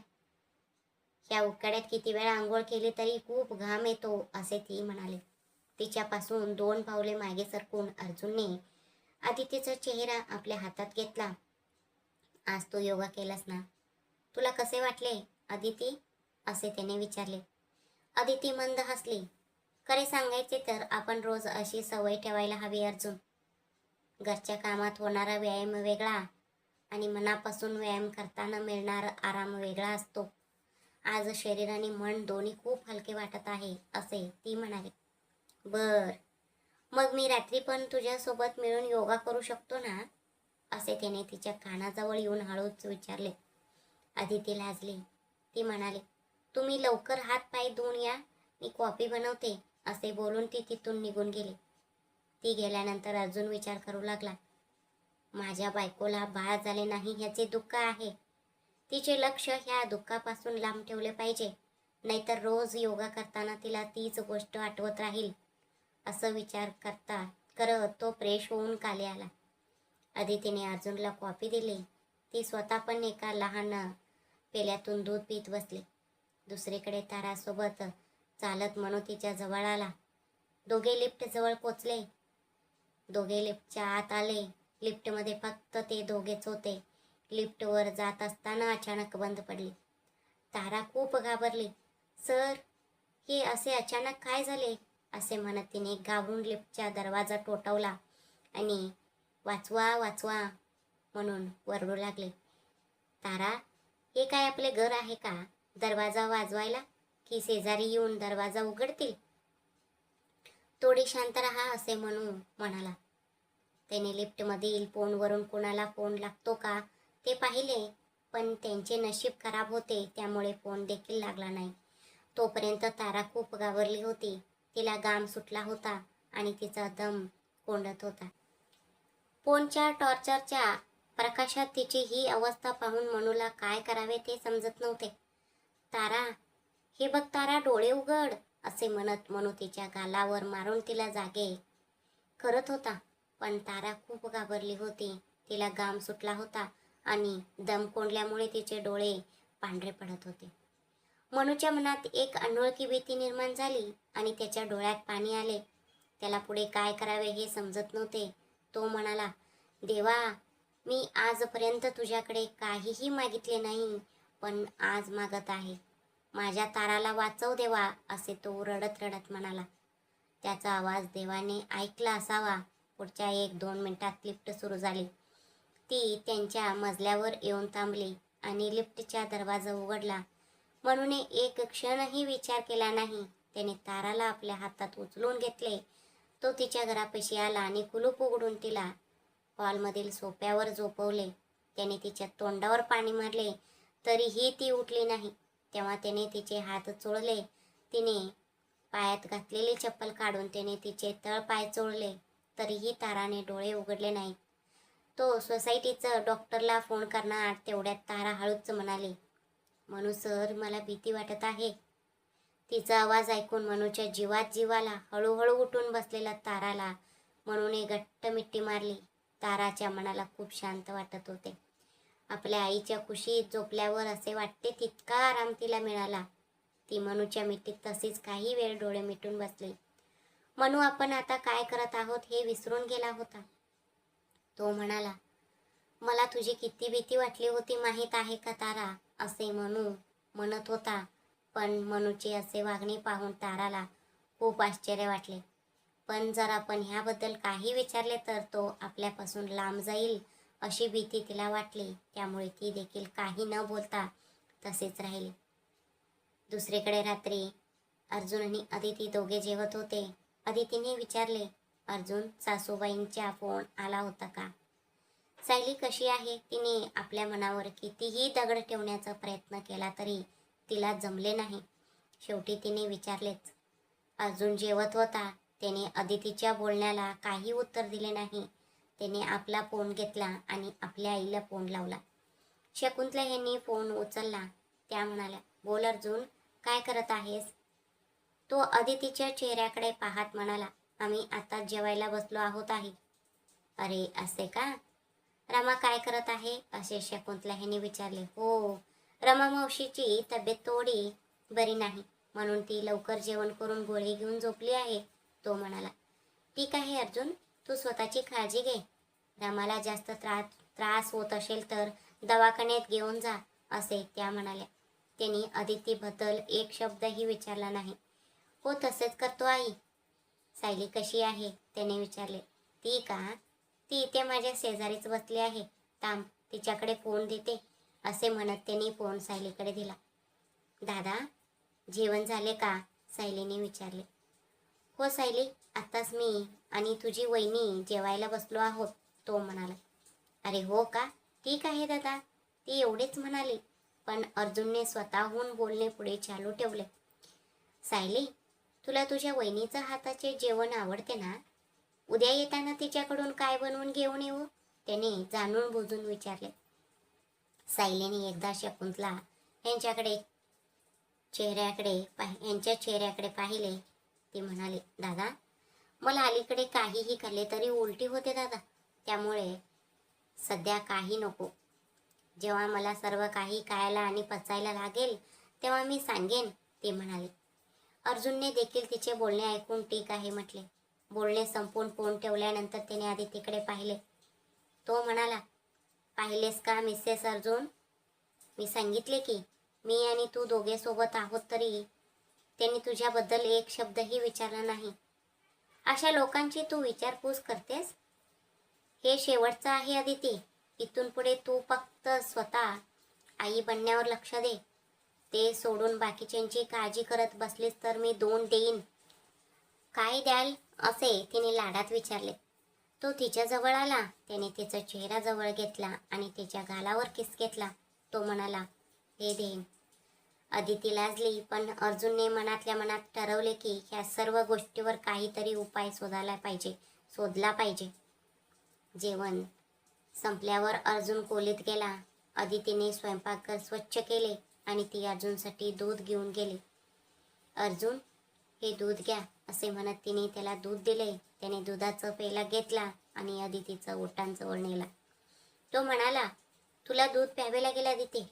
ह्या उकाड्यात किती वेळा आंघोळ केली तरी खूप घाम येतो असे ती म्हणाले. तिच्यापासून 2 पावले मागे सरकून अर्जुनने आदितीचा चेहरा आपल्या हातात घेतला. आज तू योगा केलास ना? तुला कसे वाटले अदिती? असे त्याने विचारले. अदिती मंद हसली. खरे सांगायचे तर आपण रोज अशी सवय ठेवायला हवी अर्जुन. घरच्या कामात होणारा व्यायाम वेगळा आणि मनापासून व्यायाम करताना मिळणारा आराम वेगळा असतो. आज शरीर आणि मन दोन्ही खूप हलके वाटत आहे असे ती म्हणाली. बर, मग मी रात्री पण तुझ्यासोबत मिळून योगा करू शकतो ना? असे त्याने तिच्या कानाजवळ येऊन हळूच विचारले. आदिती लाजली. ती म्हणाली, तुम्ही लवकर हात पाय धुवून या, मी कॉफी बनवते असे बोलून ती तिथून निघून गेली. ती गेल्यानंतर अर्जुन विचार करू लागला. माझ्या बायकोला बाळ झाले नाही ह्याचे दुःख आहे. तिचे लक्ष ह्या दुःखापासून लांब ठेवले पाहिजे, नाहीतर रोज योगा करताना तिला तीच गोष्ट आठवत राहील. असं विचार करत तो फ्रेश होऊन खाली आला. अदितीने अर्जुनला कॉफी दिली. ती स्वतः पण एका लहान पेल्यातून दूध पीत बसली. दुसरीकडे तारासोबत चालत मनू तिच्या जवळ आला. दोघे लिफ्ट जवळ पोचले. दोघे लिफ्टच्या आत आले. लिफ्टमध्ये फक्त ते दोघेच होते. लिफ्टवर जात असताना अचानक बंद पडली. तारा खूप घाबरली. सर, हे असे अचानक काय झाले? असे म्हणत तिने घाबरून लिफ्टचा दरवाजा ठोठावला आणि वाचवा वाचवा म्हणून वरडू लागले. तारा, हे काय आपले घर आहे का दरवाजा वाजवायला, की शेजारी येऊन दरवाजा उघडतील? थोडी शांत राहा असे म्हणू म्हणाला. त्याने लिफ्टमधील फोनवरून कोणाला फोन लागतो का ते पाहिले, पण त्यांचे नशीब खराब होते त्यामुळे फोन देखील लागला नाही. तोपर्यंत तारा खूप घाबरली होती. तिला घाम सुटला होता आणि तिचा दम कोंडत होता. फोनच्या टॉर्चरच्या प्रकाशात तिची ही अवस्था पाहून मनूला काय करावे ते समजत नव्हते. तारा, हे बघ तारा, डोळे उघड असे म्हणत मनू तिच्या गालावर मारून तिला जागे करत होता. पण तारा खूप घाबरली होती. तिला घाम सुटला होता आणि दम कोंडल्यामुळे तिचे डोळे पांढरे पडत होते. मनूच्या मनात एक अनोळखी भीती निर्माण झाली आणि त्याच्या डोळ्यात पाणी आले. त्याला पुढे काय करावे हे समजत नव्हते. तो म्हणाला, देवा, मी आजपर्यंत तुझ्याकडे काहीही मागितले नाही, पण आज मागत आहे. माझ्या ताराला वाचव देवा असे तो रडत रडत म्हणाला. त्याचा आवाज देवाने ऐकला असावा. पुढच्या 1-2 मिनिटात लिफ्ट सुरू झाली. ती त्यांच्या मजल्यावर येऊन थांबली आणि लिफ्टचा दरवाजा उघडला. म्हणून एक क्षणही विचार केला नाही. त्याने ताराला आपल्या हातात उचलून घेतले. तो तिच्या घरापाशी आला आणि कुलूप उघडून तिला हॉलमधील सोफ्यावर झोपवले. त्याने तिच्या तोंडावर पाणी मारले तरीही ती उठली नाही. तेव्हा त्याने तिचे हात चोळले. तिने पायात घातलेली चप्पल काढून त्याने तिचे तळपाय चोळले तरीही ताराने डोळे उघडले नाहीत. तो सोसायटीचं डॉक्टरला फोन करणार तेवढ्यात तारा हळूच म्हणाली, मनू सर, मला भीती वाटत आहे. तिचा आवाज ऐकून मनूच्या जीवात जीव आला. हळूहळू उठून बसलेला ताराला मनूने घट्ट मिठी मारली. ताराच्या मनाला खूप शांत वाटत होते. आपल्या आईच्या कुशीत झोपल्यावर असे वाटते तितका आराम तिला मिळाला. ती मनूच्या मिठीत तशीच काही वेळ डोळे मिटून बसली. मनू, आपण आता काय करत आहोत हे विसरून गेला होता. तो म्हणाला, मला तुझी किती भीती वाटली होती माहीत आहे का तारा असे मनू म्हणत होता. पण मनूचे असे वागणे पाहून ताराला खूप आश्चर्य वाटले. पण जर आपण ह्याबद्दल काही विचारले तर तो आपल्यापासून लांब जाईल अशी भीती तिला वाटली. त्यामुळे ती देखील काही न बोलता तसेच राहिली. दुसरीकडे रात्री अर्जुन आणि अदिती दोघे जेवत होते. अदितीने विचारले, अर्जुन, सासूबाईंचा फोन आला होता का? सायली कशी आहे? तिने आपल्या मनावर कितीही दगड ठेवण्याचा प्रयत्न केला तरी तिला जमले नाही. शेवटी तिने विचारलेच. अर्जुन जेवत होता. त्याने अदितीच्या बोलण्याला काही उत्तर दिले नाही. त्याने आपला फोन घेतला आणि आपल्या आईला फोन लावला. शकुंतला यांनी फोन उचलला. त्या म्हणाल्या, बोल अर्जुन, काय करत आहेस? तो अदितीच्या चेहऱ्याकडे पाहत म्हणाला, आम्ही आता जेवायला बसलो आहोत आहे. अरे असे का? रमा काय करत आहे? असे शकुंतला यांनी विचारले. हो, रमा मावशीची तब्येत थोडी बरी नाही, म्हणून ती लवकर जेवण करून गोळी घेऊन झोपली आहे, तो म्हणाला. ठीक आहे अर्जुन, तू स्वतःची काळजी घे. रमाला जास्त त्रास होत असेल तर दवाखान्यात घेऊन जा, असे त्या म्हणाल्या. त्यांनी अदितीबद्दल एक शब्दही विचारला नाही. हो, तसेच करतो आई. सायली कशी आहे? त्याने विचारले. ती का? ती इथे माझ्या शेजारीच बसली आहे. थांब, तिच्याकडे फोन देते, असे म्हणत त्यांनी फोन सायलीकडे दिला. दादा, जेवण झाले का? सायलीने विचारले. हो सायली, आत्ताच मी आणि तुझी वहिनी जेवायला बसलो आहोत, तो म्हणाला. अरे हो का? ठीक आहे दादा, ती एवढेच म्हणाली. पण अर्जुनने स्वतःहून बोलणे पुढे चालू ठेवले. सायली, तुला तुझ्या वहिनीचं हाताचे जेवण आवडते ना? उद्या येताना तिच्याकडून काय बनवून घेऊन येऊ? त्याने जाणून बुजून विचारले. सायलीने एकदा शकुंतला यांच्या चेहऱ्याकडे पाहिले. ती म्हणाली, दादा, मला अलीकडे काहीही खाल्ले तरी उलटी होते दादा, त्यामुळे सध्या काही नको. जेव्हा मला सर्व काही खायला आणि पचायला लागेल तेव्हा मी सांगेन, ती म्हणाली. अर्जुनने देखील तिचे बोलणे ऐकून ठीक आहे म्हटले. बोलणे संपून फोन ठेवल्यानंतर त्याने आदितीकडे पाहिले. तो म्हणाला, पाहिलेस का मिसेस अर्जुन? मी सांगितले की मी आणि तू दोघे सोबत आहोत, तरी त्यांनी तुझ्याबद्दल एक शब्दही विचारला नाही. अशा लोकांची तू विचारपूस करतेस? हे शेवटचं आहे अदिती. इथून पुढे तू फक्त स्वतः आई बनण्यावर लक्ष दे. ते सोडून बाकीच्यांची काळजी करत बसलीस तर मी 2 देईन. काय द्याल? असे तिने लाडात विचारले. तो तिच्याजवळ आला. त्याने तिचा चेहरा जवळ घेतला आणि तिच्या गालावर किस घेतला. तो म्हणाला, हे देईन. अदिती लाजली, पण अर्जुनने मनातल्या मनात ठरवले की ह्या सर्व गोष्टीवर काहीतरी उपाय शोधला पाहिजे. जेवण संपल्यावर अर्जुन खोलीत गेला. अदितीने स्वयंपाकघर स्वच्छ केले आणि ती अर्जुनसाठी दूध घेऊन गेली. अर्जुन, हे दूध घ्या, असे म्हणत तिने त्याला दूध दिले. त्याने दुधाचा पेला घेतला आणि अदितीचा ओठांजवळ नेला. तो म्हणाला, तुला दूध प्यावे लागेल अदिती.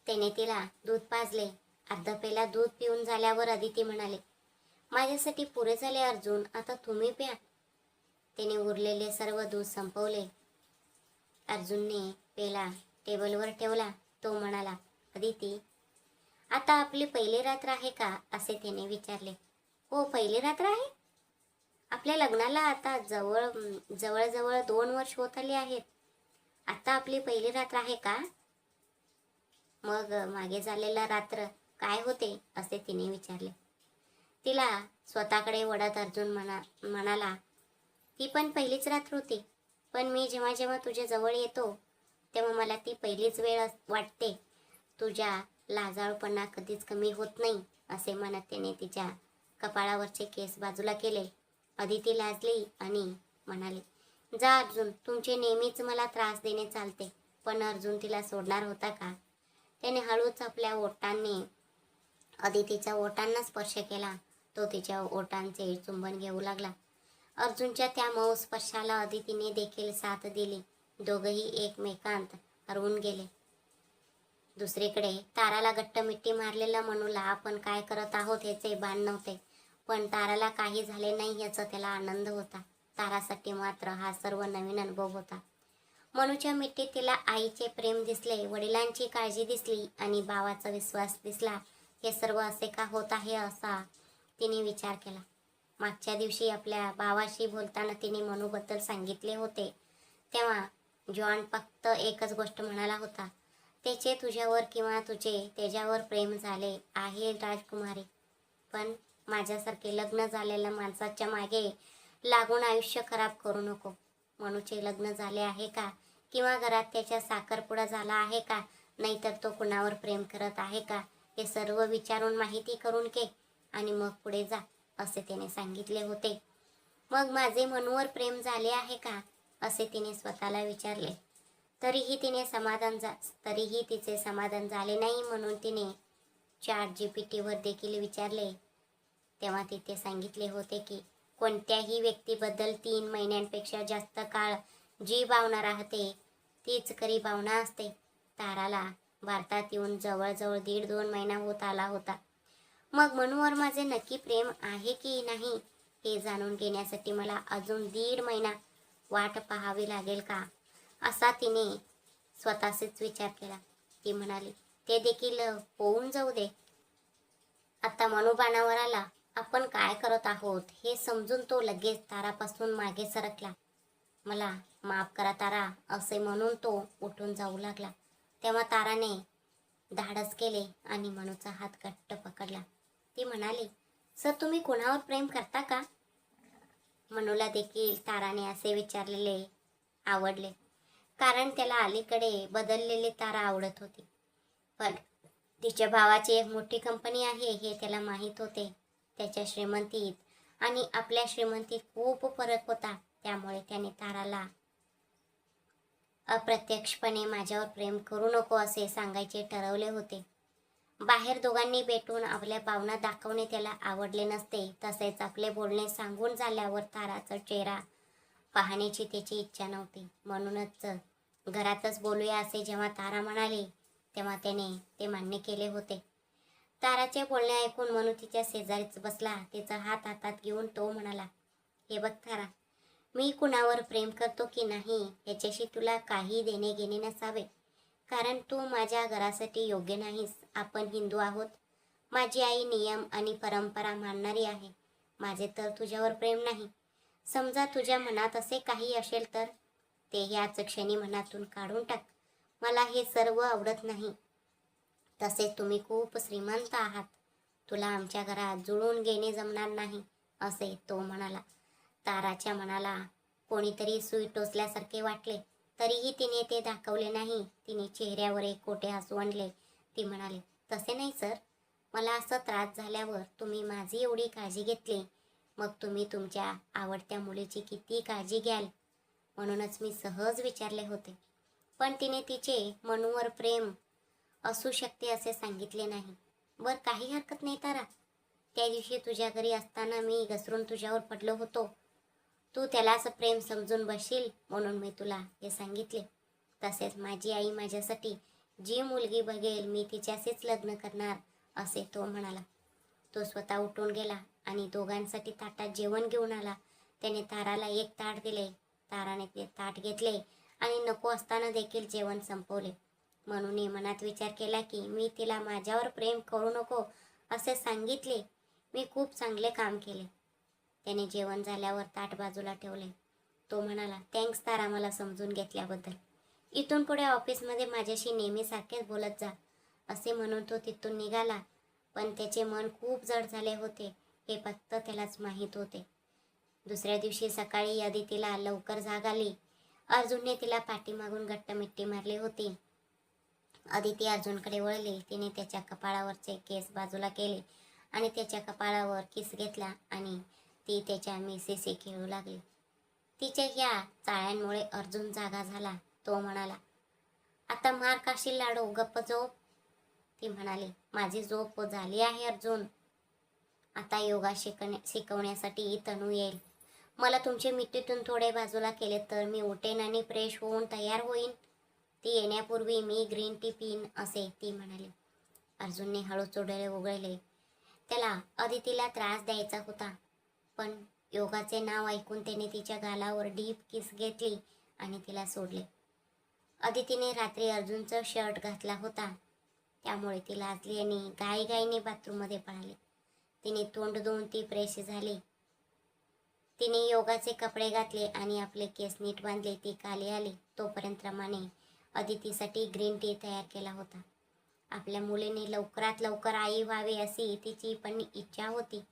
त्याने तिला दूध पाजले. अर्धा पेला दूध पिऊन झाल्यावर अदिती म्हणाले, माझ्यासाठी पुरे झाले अर्जुन, आता तुम्ही प्या. त्याने उरलेले सर्व दूध संपवले. अर्जुनने पेला टेबलवर ठेवला. तो म्हणाला, अदिती, आता आपली पहिली रात्र आहे का? असे त्याने विचारले. हो, पहिली रात्र आहे. आपल्या लग्नाला आता जवळजवळ 2 वर्ष होत आली आहेत. आता आपली पहिली रात्र आहे का? मग मागे झालेला रात्र काय होते? असे तिने विचारले. तिला स्वतःकडे वळत अर्जुन म्हणाला, ती पण पहिलीच रात्र होती. पण मी जेव्हा जेव्हा तुझ्या जवळ येतो तेव्हा मला ती पहिलीच वेळ वाटते. तुझ्या लाजाळूपणा कधीच कमी होत नाही, असे म्हणत त्याने तिच्या कपाळावरचे केस बाजूला केले. अदिती लाजली आणि म्हणाली, जा अर्जुन, तुमचे नेहमीच मला त्रास देणे चालते. पण अर्जुन तिला सोडणार होता का? त्याने हळूच आपल्या ओठांनी अदितीच्या ओठांना स्पर्श केला. तो तिच्या ओठांचे चुंबन घेऊ लागला. अर्जुनच्या त्या मऊ स्पर्शाला अदितीने देखील साथ दिली. दोघंही एकमेकांत हरवून गेले. दुसरीकडे ताराला घट्ट मिठी मारलेला मनूला आपण काय करत आहोत याचे भान नव्हते. पण ताराला काही झाले नाही याचा त्याला आनंद होता. तारासाठी मात्र हा सर्व नवीन अनुभव होता. मनूच्या मिठीत तिला आईचे प्रेम दिसले, वडिलांची काळजी दिसली आणि भावाचा विश्वास दिसला. हे सर्व असे का होत आहे असा तिने विचार केला. मागच्या दिवशी आपल्या भावाशी बोलताना तिने मनूबद्दल सांगितले होते तेव्हा जॉन फक्त एकच गोष्ट म्हणाला होता, त्याचे तुझ्यावर किंवा तुझे त्याच्यावर प्रेम झाले आहे राजकुमारी, पण माझ्यासारखे लग्न झालेल्या माणसाच्या मागे लागून आयुष्य खराब करू नको. मनूचे लग्न झाले आहे का, किंवा घरात त्याच्या साखरपुडा झाला आहे का, नाहीतर तो कुणावर प्रेम करत आहे का, हे सर्व विचारून माहिती करून घे आणि मग पुढे जा, असे त्याने सांगितले होते. मग माझे मनूवर प्रेम झाले आहे का, असे तिने स्वतःला विचारले. तरीही तिचे समाधान झाले नाही, म्हणून तिने ChatGPTवर देखील विचारले. तेव्हा तिथे सांगितले होते की कोणत्याही व्यक्तीबद्दल 3 महिन्यांपेक्षा जास्त काळ जी भावना राहते तीच खरी भावना असते. ताराला भारतात येऊन जवळजवळ 1.5-2 महिना होत आला होता. मग मनूवर माझे नक्की प्रेम आहे की नाही हे जाणून घेण्यासाठी मला अजून 1.5 महिना वाट पाहावी लागेल का, असा तिने स्वतःशीच विचार केला. ती म्हणाली, ते देखील होऊन जाऊ दे. आता मनू बाणावर आला. आपण काय करत आहोत हे समजून तो लगेच तारापासून मागे सरकला. मला माफ करा तारा, असे म्हणून तो उठून जाऊ लागला. तेव्हा ताराने धाडस केले आणि मनूचा हात घट्ट पकडला. ती म्हणाली, सर तुम्ही कुणावर प्रेम करता का? मनूला देखील ताराने असे विचारलेले आवडले, कारण त्याला अलीकडे बदललेली तारा आवडत होती. पण तिच्या भावाची एक मोठी कंपनी आहे हे त्याला माहीत होते. त्याच्या श्रीमंतीत आणि आपल्या श्रीमंतीत खूप फरक होता. त्यामुळे त्याने ताराला अप्रत्यक्षपणे माझ्यावर प्रेम करू नको असे सांगायचे ठरवले होते. बाहेर दोघांनी भेटून आपल्या भावना दाखवणे त्याला आवडले नसते. तसेच आपले बोलणे सांगून झाल्यावर ताराचा चेहरा पाहण्याची त्याची इच्छा नव्हती. म्हणूनच घरातच बोलूया असे जेव्हा तारा म्हणाली तेव्हा त्याने ते मान्य केले होते. ताराचे बोलणे ऐकून मनू तिच्या शेजारीच बसला. तिचा हात हातात घेऊन तो म्हणाला, हे बघ तारा, मी कुणावर प्रेम करतो की नाही याच्याशी तुला काही देणे घेणे नसावे, कारण तू माझ्या घरासाठी योग्य नाहीस. आपण हिंदू आहोत. माझी आई नियम आणि परंपरा मानणारी आहे. माझे तर तुझ्यावर प्रेम नाही. समजा तुझ्या मनात असे काही असेल तर ते ह्याच क्षणी मनातून काढून टाक. मला हे सर्व आवडत नाही. तसेच तुम्ही खूप श्रीमंत आहात. तुला आमच्या घरात जुळून घेणे जमणार नाही, असे तो म्हणाला. ताराच्या मनाला कोणीतरी सुई टोचल्यासारखे वाटले. तरीही तिने ते दाखवले नाही. तिने चेहऱ्यावर एक खोटे हसू आणले. ती म्हणाली, तसे नाही सर, मला असं त्रास झाल्यावर तुम्ही माझी एवढी काळजी घेतली, मग तुम्ही तुमच्या आवडत्या मुलीची किती काळजी घ्याल, म्हणूनच मी सहज विचारले होते. पण तिने तिचे मनूवर प्रेम असू शकते असे सांगितले नाही. बरं, काही हरकत नाही तारा. त्या दिवशी तुझ्या घरी असताना मी घसरून तुझ्यावर पडलो होतो. तू त्यालाच प्रेम समजून बसशील म्हणून मी तुला हे सांगितले. तसेच माझी आई माझ्यासाठी जी मुलगी बघेल मी तिच्याशीच लग्न करणार, असे तो म्हणाला. तो स्वतः उठून गेला आणि दोघांसाठी ताटात जेवण घेऊन आला. त्याने ताराला एक ताट दिले. ताराने ते ताट घेतले आणि नको असताना देखील जेवण संपवले. म्हणून मनात विचार केला की मी तिला माझ्यावर प्रेम करू नको असे सांगितले. मी खूप चांगले काम केले. त्याने जेवण झाल्यावर ताट बाजूला ठेवले. तो म्हणाला, थँक्स तारा, मला समजून घेतल्याबद्दल. इथून पुढे ऑफिसमध्ये माझ्याशी नेहमीसारखेच बोलत जा, असे म्हणून तो तिथून निघाला. पण त्याचे मन खूप जड झाले होते हे फक्त त्यालाच माहीत होते. दुसऱ्या दिवशी सकाळी अदितीला लवकर जाग आली. अर्जुनने तिला पाठीमागून घट्ट मिठी मारली होती. अदिती अर्जुनकडे वळली. तिने त्याच्या कपाळावरचे केस बाजूला केले आणि त्याच्या कपाळावर किस घेतला आणि ती त्याच्या मिसेशी खेळू लागली. तिच्या ह्या चाळ्यांमुळे अर्जुन जागा झाला. तो म्हणाला, आता मार खाशील लाडो, गप्प झोप. ती म्हणाली, माझी झोप झाली आहे अर्जुन. आता योगा शिकवण्यासाठी तनू येईल. मला तुमचे मिठीतून थोडे बाजूला केले तर मी उठेन आणि फ्रेश होऊन तयार होईन. ती येण्यापूर्वी मी ग्रीन टी पिन, असे ती म्हणाली. अर्जुनने हळूच डोळे उघडले. त्याला अदितीला त्रास द्यायचा होता, पण योगाचे नाव ऐकून त्याने तिच्या गालावर डीप किस घेतली आणि तिला सोडले. अदितीने रात्री अर्जुनचा शर्ट घातला होता, त्यामुळे ती लाजली आणि घाईघाईने बाथरूममध्ये पळाली. तिने तोंड धुवून ती फ्रेश झाली. तिने योगाचे कपडे घातले आणि आपले केस नीट बांधले. ती खाली आली तोपर्यंत रमाने अदितीसाठी ग्रीन टी तयार केला होता. आपल्या मुलीने लवकरात लवकर आई व्हावी अशी तिची पण इच्छा होती.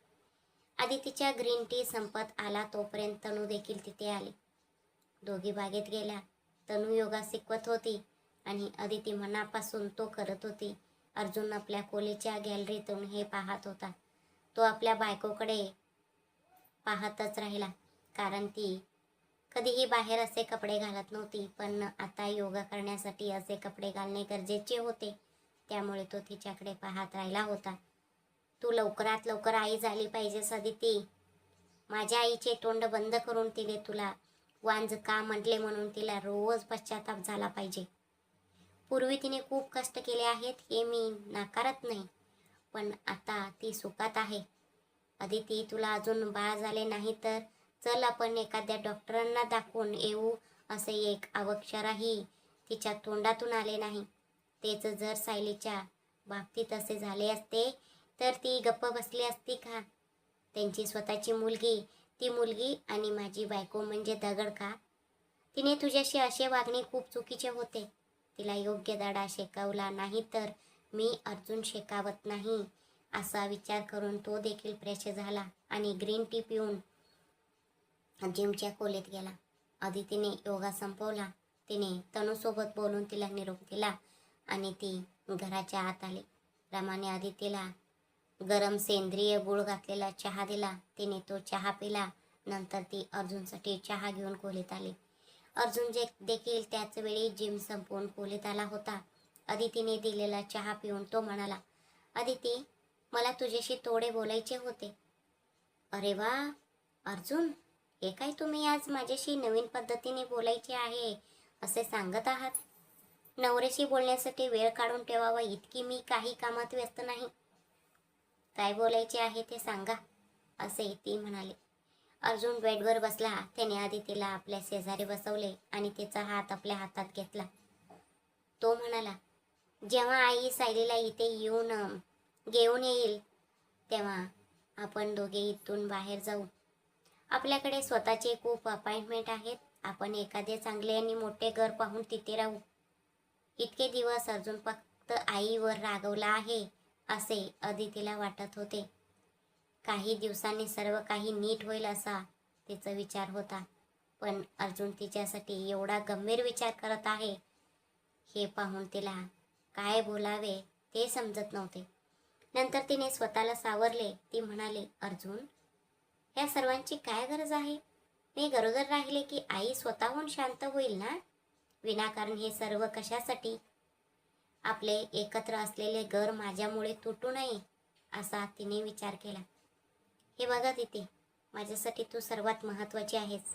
अदितीच्या ग्रीन टी संपत आला तोपर्यंत तनू देखील तिथे आली. दोघी बागेत गेल्या. तनू योगा शिकवत होती आणि अदिती मनापासून तो करत होती. अर्जुन आपल्या खोलीच्या गॅलरीतून हे पाहत होता. तो आपल्या बायकोकडे पाहतच राहिला, कारण ती कधीही बाहेर असे कपडे घालत नव्हती, पण आता योगा करण्यासाठी असे कपडे घालणे गरजेचे होते. त्यामुळे तो तिच्याकडे पाहत राहिला होता. तू लवकरात लवकर आई झाली पाहिजेस अदिती. माझ्या आईचे तोंड बंद करून तिने तुला वांज का म्हटले म्हणून तिला रोज पश्चाताप झाला पाहिजे. पूर्वी तिने खूप कष्ट केले आहेत हे मी नाकारत नाही, पण आता ती सुखात आहे. अदिती, तुला अजून बाळ झाले नाही तर चल आपण एखाद्या डॉक्टरांना दाखवून येऊ, असे एक अवक्षरही तिच्या तोंडातून आले नाही. तेच जर सायलीच्या बाबतीत असे झाले असते तर ती गप्प बसली असती का? त्यांची स्वतःची मुलगी, ती मुलगी आणि माझी बायको म्हणजे दगड का? तिने तुझ्याशी असे वागणे खूप चुकीचे होते. तिला योग्य धडा शिकवला नाही तर मी अर्जुन शिकावत नाही, असा विचार करून तो देखील फ्रेश झाला आणि ग्रीन टी पिऊन जिमच्या खोलीत गेला. अदितीने योगा संपवला. तिने तनूसोबत बोलून तिला निरोप दिला आणि ती घराच्या आत आली. रमाने अदितीला गरम सेंद्रिय गूळ घातलेला चहा दिला. तिने तो चहा पिला. नंतर ती अर्जुनसाठी चहा घेऊन खोलीत आली. अर्जुन देखील त्याच वेळी जिम संपवून खोलीत आला होता. अदितीने दिलेला चहा पिऊन तो म्हणाला, अदिती, मला तुझ्याशी थोडे बोलायचे होते. अरे वा अर्जुन, हे काय तुम्ही आज माझ्याशी नवीन पद्धतीने बोलायचे आहे असे सांगत आहात? नवऱ्याशी बोलण्यासाठी वेळ काढून ठेवावा इतकी मी काही कामात व्यस्त नाही. काय बोलायचे आहे ते सांगा, असे ती म्हणाली. अर्जुन बेडवर बसला. त्याने अदितीला आपल्या शेजारी बसवले आणि तिचा हात आपल्या हातात घेतला. तो म्हणाला, जेव्हा आई सायलीला इथे घेऊन येईल तेव्हा आपण दोघे इथून बाहेर जाऊ. आपल्याकडे स्वतःचे खूप अपॉइंटमेंट आहेत. आपण एखादे चांगले आणि मोठे घर पाहून तिथे राहू. इतके दिवस अर्जुन फक्त आईवर रागवला आहे असे अदितीला वाटत होते. काही दिवसांनी सर्व काही नीट होईल असा तिचा विचार होता, पण अर्जुन तिच्यासाठी एवढा गंभीर विचार करत आहे हे पाहून तिला काय बोलावे ते समजत नव्हते. नंतर तिने स्वतःला सावरले. ती म्हणाली, अर्जुन, या सर्वांची काय गरज आहे? मी गरोदर राहिले की आई स्वतःहून शांत होईल ना? विनाकारण हे सर्व कशासाठी? आपले एकत्र असलेले घर माझ्यामुळे तुटू नये असा तिने विचार केला. हे बघा तिथे, माझ्यासाठी तू सर्वात महत्त्वाची आहेस.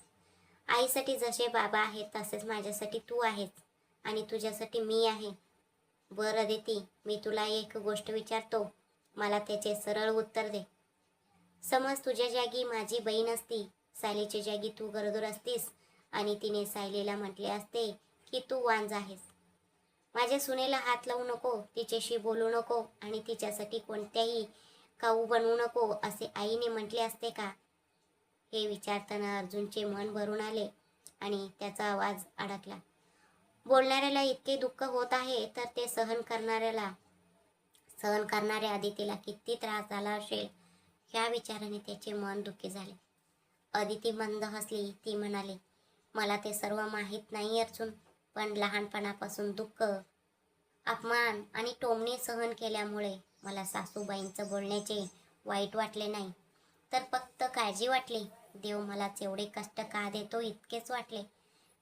आईसाठी जसे बाबा आहेत तसेच माझ्यासाठी तू आहेस आणि तुझ्यासाठी मी आहे. बरं अदिती, मी तुला एक गोष्ट विचारतो, मला त्याचे सरळ उत्तर दे. समज तुझ्या जागी माझी बहीण असती, सायलीच्या जागी तू गरोदर असतीस आणि तिने सायलीला म्हटले असते की तू वांज आहेस. माझ्या सुनेला हात लावू नको, तिच्याशी बोलू नको आणि तिच्यासाठी कोणत्याही खाऊ बनवू नको असे आईने म्हटले असते का? हे विचारताना अर्जुनचे मन भरून आले आणि त्याचा आवाज अडकला. बोलणाऱ्याला इतके दुःख होत आहे तर ते सहन करणाऱ्या अदितीला किती त्रास झाला असेल ह्या विचाराने त्याचे मन दुःखी झाले. अदिती मंद हसली. ती म्हणाली, मला ते सर्व माहीत नाही अर्जुन, पण लहानपणापासून दुःख, अपमान आणि टोमणे सहन केल्यामुळे मला सासूबाईंचं बोलण्याचे वाईट वाटले नाही, तर फक्त काळजी वाटली. देव मलाच एवढे कष्ट का देतो इतकेच वाटले.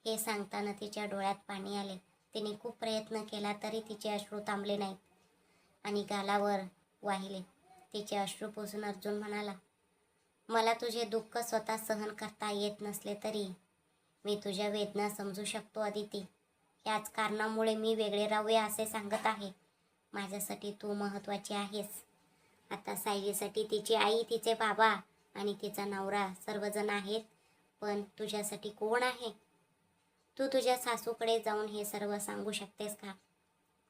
हे सांगताना तिच्या डोळ्यात पाणी आले. तिने खूप प्रयत्न केला तरी तिचे अश्रू थांबले नाहीत आणि गालावर वाहिले. तिचे अश्रू पुसून अर्जुन म्हणाला, मला तुझे दुःख स्वतः सहन करता येत नसले तरी मी तुझ्या वेदना समजू शकतो अदिती. याच कारणामुळे मी वेगळे राहूया असे सांगत आहे. माझ्यासाठी तू महत्त्वाची आहेस. आता सायलीसाठी तिची आई, तिचे बाबा आणि तिचा नवरा सर्वजण आहेत, पण तुझ्यासाठी कोण आहे? तू तुझ्या सासूकडे जाऊन हे सर्व सांगू शकतेस का?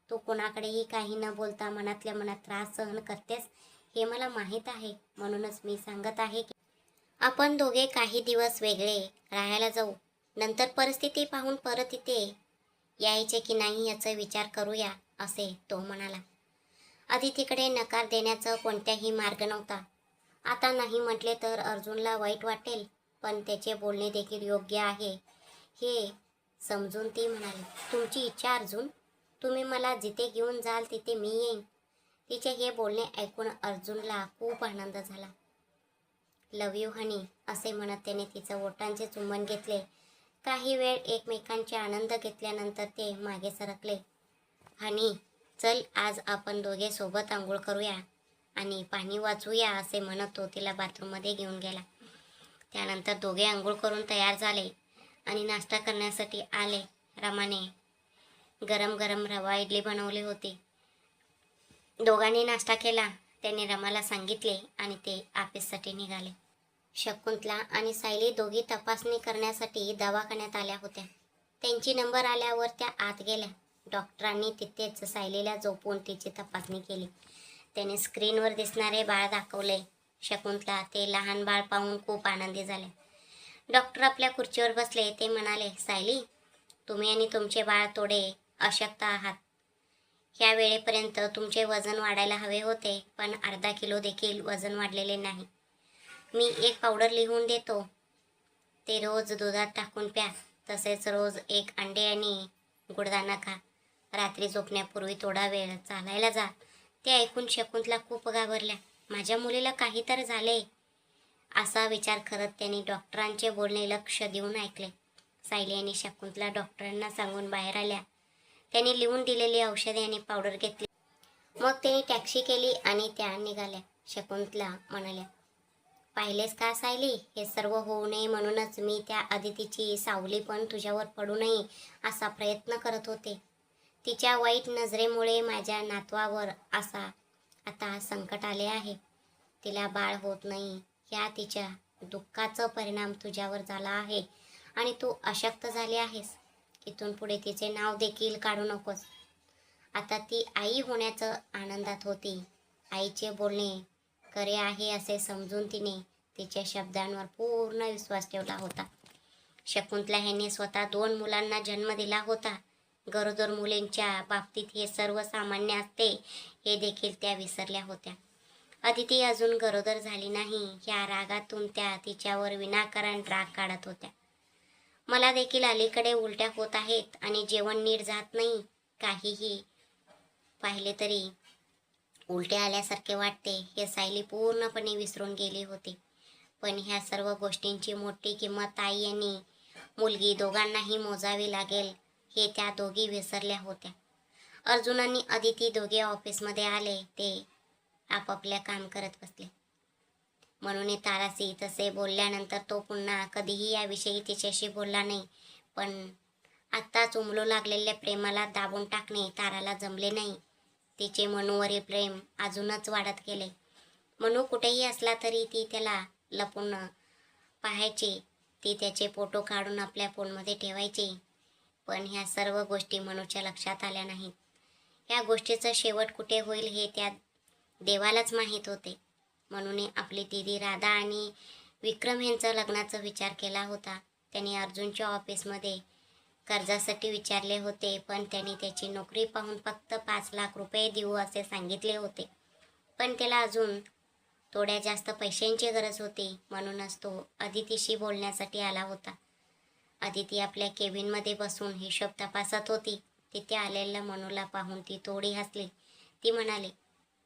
तू कोणाकडेही काही न बोलता मनातल्या मनात त्रास सहन करतेस हे मला माहीत आहे. म्हणूनच मी सांगत आहे की आपण दोघे काही दिवस वेगळे राहायला जाऊ. नंतर परिस्थिती पाहून परत इथे यायचे की नाही याचा विचार करूया, असे तो म्हणाला. अदितीकडे नकार देण्याचा कोणताही मार्ग नव्हता. आता नाही म्हटले तर अर्जुनला वाईट वाटेल, पण त्याचे बोलणे देखील योग्य आहे हे समजून ती म्हणाली, तुमची इच्छा अर्जुन, तुम्ही मला जिथे घेऊन जाल तिथे मी येईन. तिचे हे बोलणे ऐकून अर्जुनला खूप आनंद झाला. लव यू हनी, असे म्हणत त्याने तिचं ओठांचे चुंबन घेतले. काही वेळ एकमेकांचे आनंद घेतल्यानंतर ते मागे सरकले. हनी, चल आज आपण दोघे सोबत आंघोळ करूया आणि पाणी वाचूया, असे म्हणत तो तिला बाथरूममध्ये घेऊन गेला. त्यानंतर दोघे आंघोळ करून तयार झाले आणि नाश्ता करण्यासाठी आले. रमाने गरम गरम रवा इडली बनवली होती. दोघांनी नाश्ता केला. त्याने रमाला सांगितले आणि ते ऑफिससाठी निघाले. शकुंतला आणि सायली दोघी तपासणी करण्यासाठी दवाखान्यात आल्या होत्या. त्यांची नंबर आल्यावर त्या आत गेल्या. डॉक्टरांनी तिथेच सायलीला झोपवून तिची तपासणी केली. त्याने स्क्रीनवर दिसणारे बाळ दाखवले. शकुंतला ते लहान बाळ पाहून खूप आनंदी झाले. डॉक्टर आपल्या खुर्चीवर बसले. ते म्हणाले, सायली, तुम्ही आणि तुमचे बाळ थोडे अशक्त आहात. ह्या वेळेपर्यंत तुमचे वजन वाढायला हवे होते, पण अर्धा किलो देखील वजन वाढलेले नाही. मी एक पावडर लिहून देतो, ते रोज दुधात टाकून प्या. तसेच रोज एक अंडे आणि गुडदाणा खा. रात्री झोपण्यापूर्वी थोडा वेळ चालायला जा. ते ऐकून शकुंतला खूप घाबरल्या. माझ्या मुलीला काही तर झाले असा विचार करत त्यांनी डॉक्टरांचे बोलणे लक्ष देऊन ऐकले. सायली आणि शकुंतला डॉक्टरांना सांगून बाहेर आल्या. त्यांनी लिहून दिलेली औषधे आणि पावडर घेतली. मग त्यांनी टॅक्सी केली आणि त्या निघाल्या. शकुंतला म्हणाल्या, पाहिलेस का सायली, हे सर्व होऊ नये म्हणूनच मी त्या अदितीची सावली पण तुझ्यावर पडू नये असा प्रयत्न करत होते. तिच्या वाईट नजरेमुळे माझ्या नातवावर आता संकट आले आहे. तिला बाळ होत नाही, या तिच्या दुःखाचा परिणाम तुझ्यावर झाला आहे आणि तू अशक्त झाली आहेस. इथून पुढे तिचे नाव देखील काढू नकोस. आता ती आई होण्याचं आनंदात होती. आईचे बोलणे खरे आहे असे समजून तिने तिच्या शब्दांवर पूर्ण विश्वास ठेवला होता. शकुंतला ह्यांनी स्वतः 2 मुलांना जन्म दिला होता. गरोदर मुलींच्या बाबतीत हे सर्वसामान्य असते हे देखील त्या विसरल्या होत्या. अदिती अजून गरोदर झाली नाही या रागातून त्या तिच्यावर विनाकारण राग काढत होत्या. मला देखील अलीकडे उलट्या होत आहेत आणि जेवण नीट जात नाही. काहीही पाहिले तरी उलट्या आल्यासारखे वाटते हे सायली पूर्णपणे विसरून गेली होती. पण ह्या सर्व गोष्टींची मोठी किंमत आई आणि मुलगी दोघांनाही मोजावी लागेल हे त्या दोघी विसरल्या होत्या. अर्जुन आणि अदिती दोघे ऑफिसमध्ये आले. ते आपापल्या काम करत बसले. म्हणून तारासी तसे बोलल्यानंतर तो पुन्हा कधीही याविषयी तिच्याशी बोलला नाही. पण आत्ताच उमलू लागलेल्या प्रेमाला दाबून टाकणे ताराला जमले नाही. तिचे मनूवरील प्रेम अजूनच वाढत गेले. मनू कुठेही असला तरी ती त्याला लपून पाहायची. ती त्याचे फोटो काढून आपल्या फोनमध्ये ठेवायची. पण ह्या सर्व गोष्टी मनूच्या लक्षात आल्या नाहीत. ह्या गोष्टीचा शेवट कुठे होईल हे त्या देवालाच माहीत होते. मनूने आपली दीदी राधा आणि विक्रम यांचा लग्नाचा विचार केला होता. त्याने अर्जुनच्या ऑफिसमध्ये कर्जासाठी विचारले होते, पण त्यांनी त्याची नोकरी पाहून फक्त 5 लाख रुपये देऊ असे सांगितले होते. पण त्याला अजून थोड्या जास्त पैशांची गरज होती. म्हणूनच तो अदितीशी बोलण्यासाठी आला होता. अदिती आपल्या केबिनमध्ये बसून हिशोब तपासत होती. तिथे आलेल्या मनूला पाहून ती थोडी हसली. ती म्हणाली,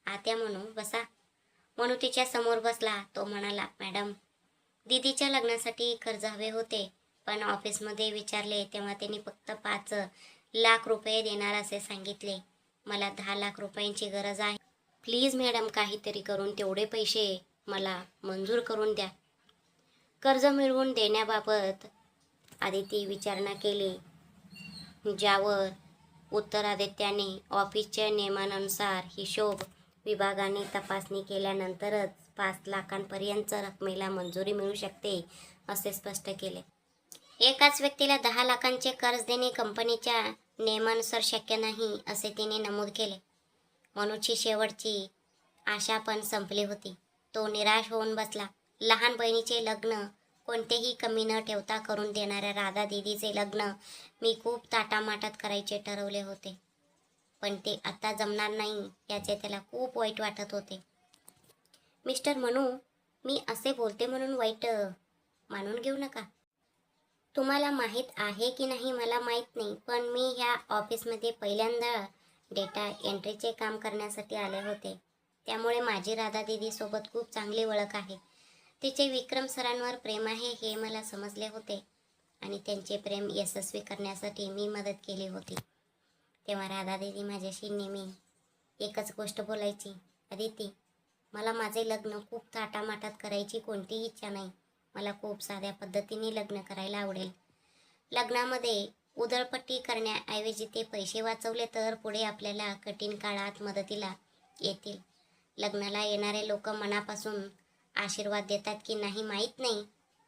आत्या मनू बसा. मनू तिच्या समोर बसला. तो म्हणाला, मॅडम, दीदीच्या लग्नासाठी कर्ज हवे होते, पण ऑफिसमध्ये विचारले तेव्हा त्यांनी फक्त 5 लाख रुपये देणार असे सांगितले. मला 10 लाख रुपयांची गरज आहे. प्लीज मॅडम, काहीतरी करून तेवढे पैसे मला मंजूर करून द्या. कर्ज मिळवून देण्याबाबत आदिती विचारणा केली, ज्यावर उत्तरादित्याने ऑफिसच्या नियमानुसार हिशोब विभागाने तपासणी केल्यानंतरच 5 लाखांपर्यंत रकमेला मंजुरी मिळू शकते असे स्पष्ट केले. एकाच व्यक्तीला 10 लाखांचे कर्ज देणे कंपनीच्या नियमानुसार शक्य नाही असे तिने नमूद केले. मनूची शेवटची आशा पण संपली होती. तो निराश होऊन बसला. लहान बहिणीचे लग्न कोणतेही कमी न ठेवता करून देणाऱ्या राधा दीदीचे लग्न मी खूप ताटामाटात करायचे ठरवले होते. पण ते आता जमणार नाही याचे त्याला खूप वाईट वाटत होते. मिस्टर मनू, मी असे बोलते म्हणून वाईट मानून घेऊ नका. तुम्हाला माहीत आहे की नाही मला माहीत नाही, पण मी ह्या ऑफिसमध्ये पहिल्यांदा डेटा एंट्रीचे काम करण्यासाठी आले होते. त्यामुळे माझी राधा दीदीसोबत खूप चांगली ओळख आहे. तिचे विक्रम सरांवर प्रेम आहे हे मला समजले होते आणि त्यांचे प्रेम यशस्वी करण्यासाठी मी मदत केली होती. तेव्हा राधा दीदी माझ्याशी नेहमी एकच गोष्ट बोलायची, अदिती, मला माझे लग्न खूप थाटामाटात करायची कोणतीही इच्छा नाही. मला खूप साध्या पद्धतीने लग्न करायला आवडेल. लग्नामध्ये उधळपट्टी करण्याऐवजी ते पैसे वाचवले तर पुढे आपल्याला कठीण काळात मदतीला येतील. लग्नाला येणारे लोक मनापासून आशीर्वाद देतात की नाही माहीत नाही,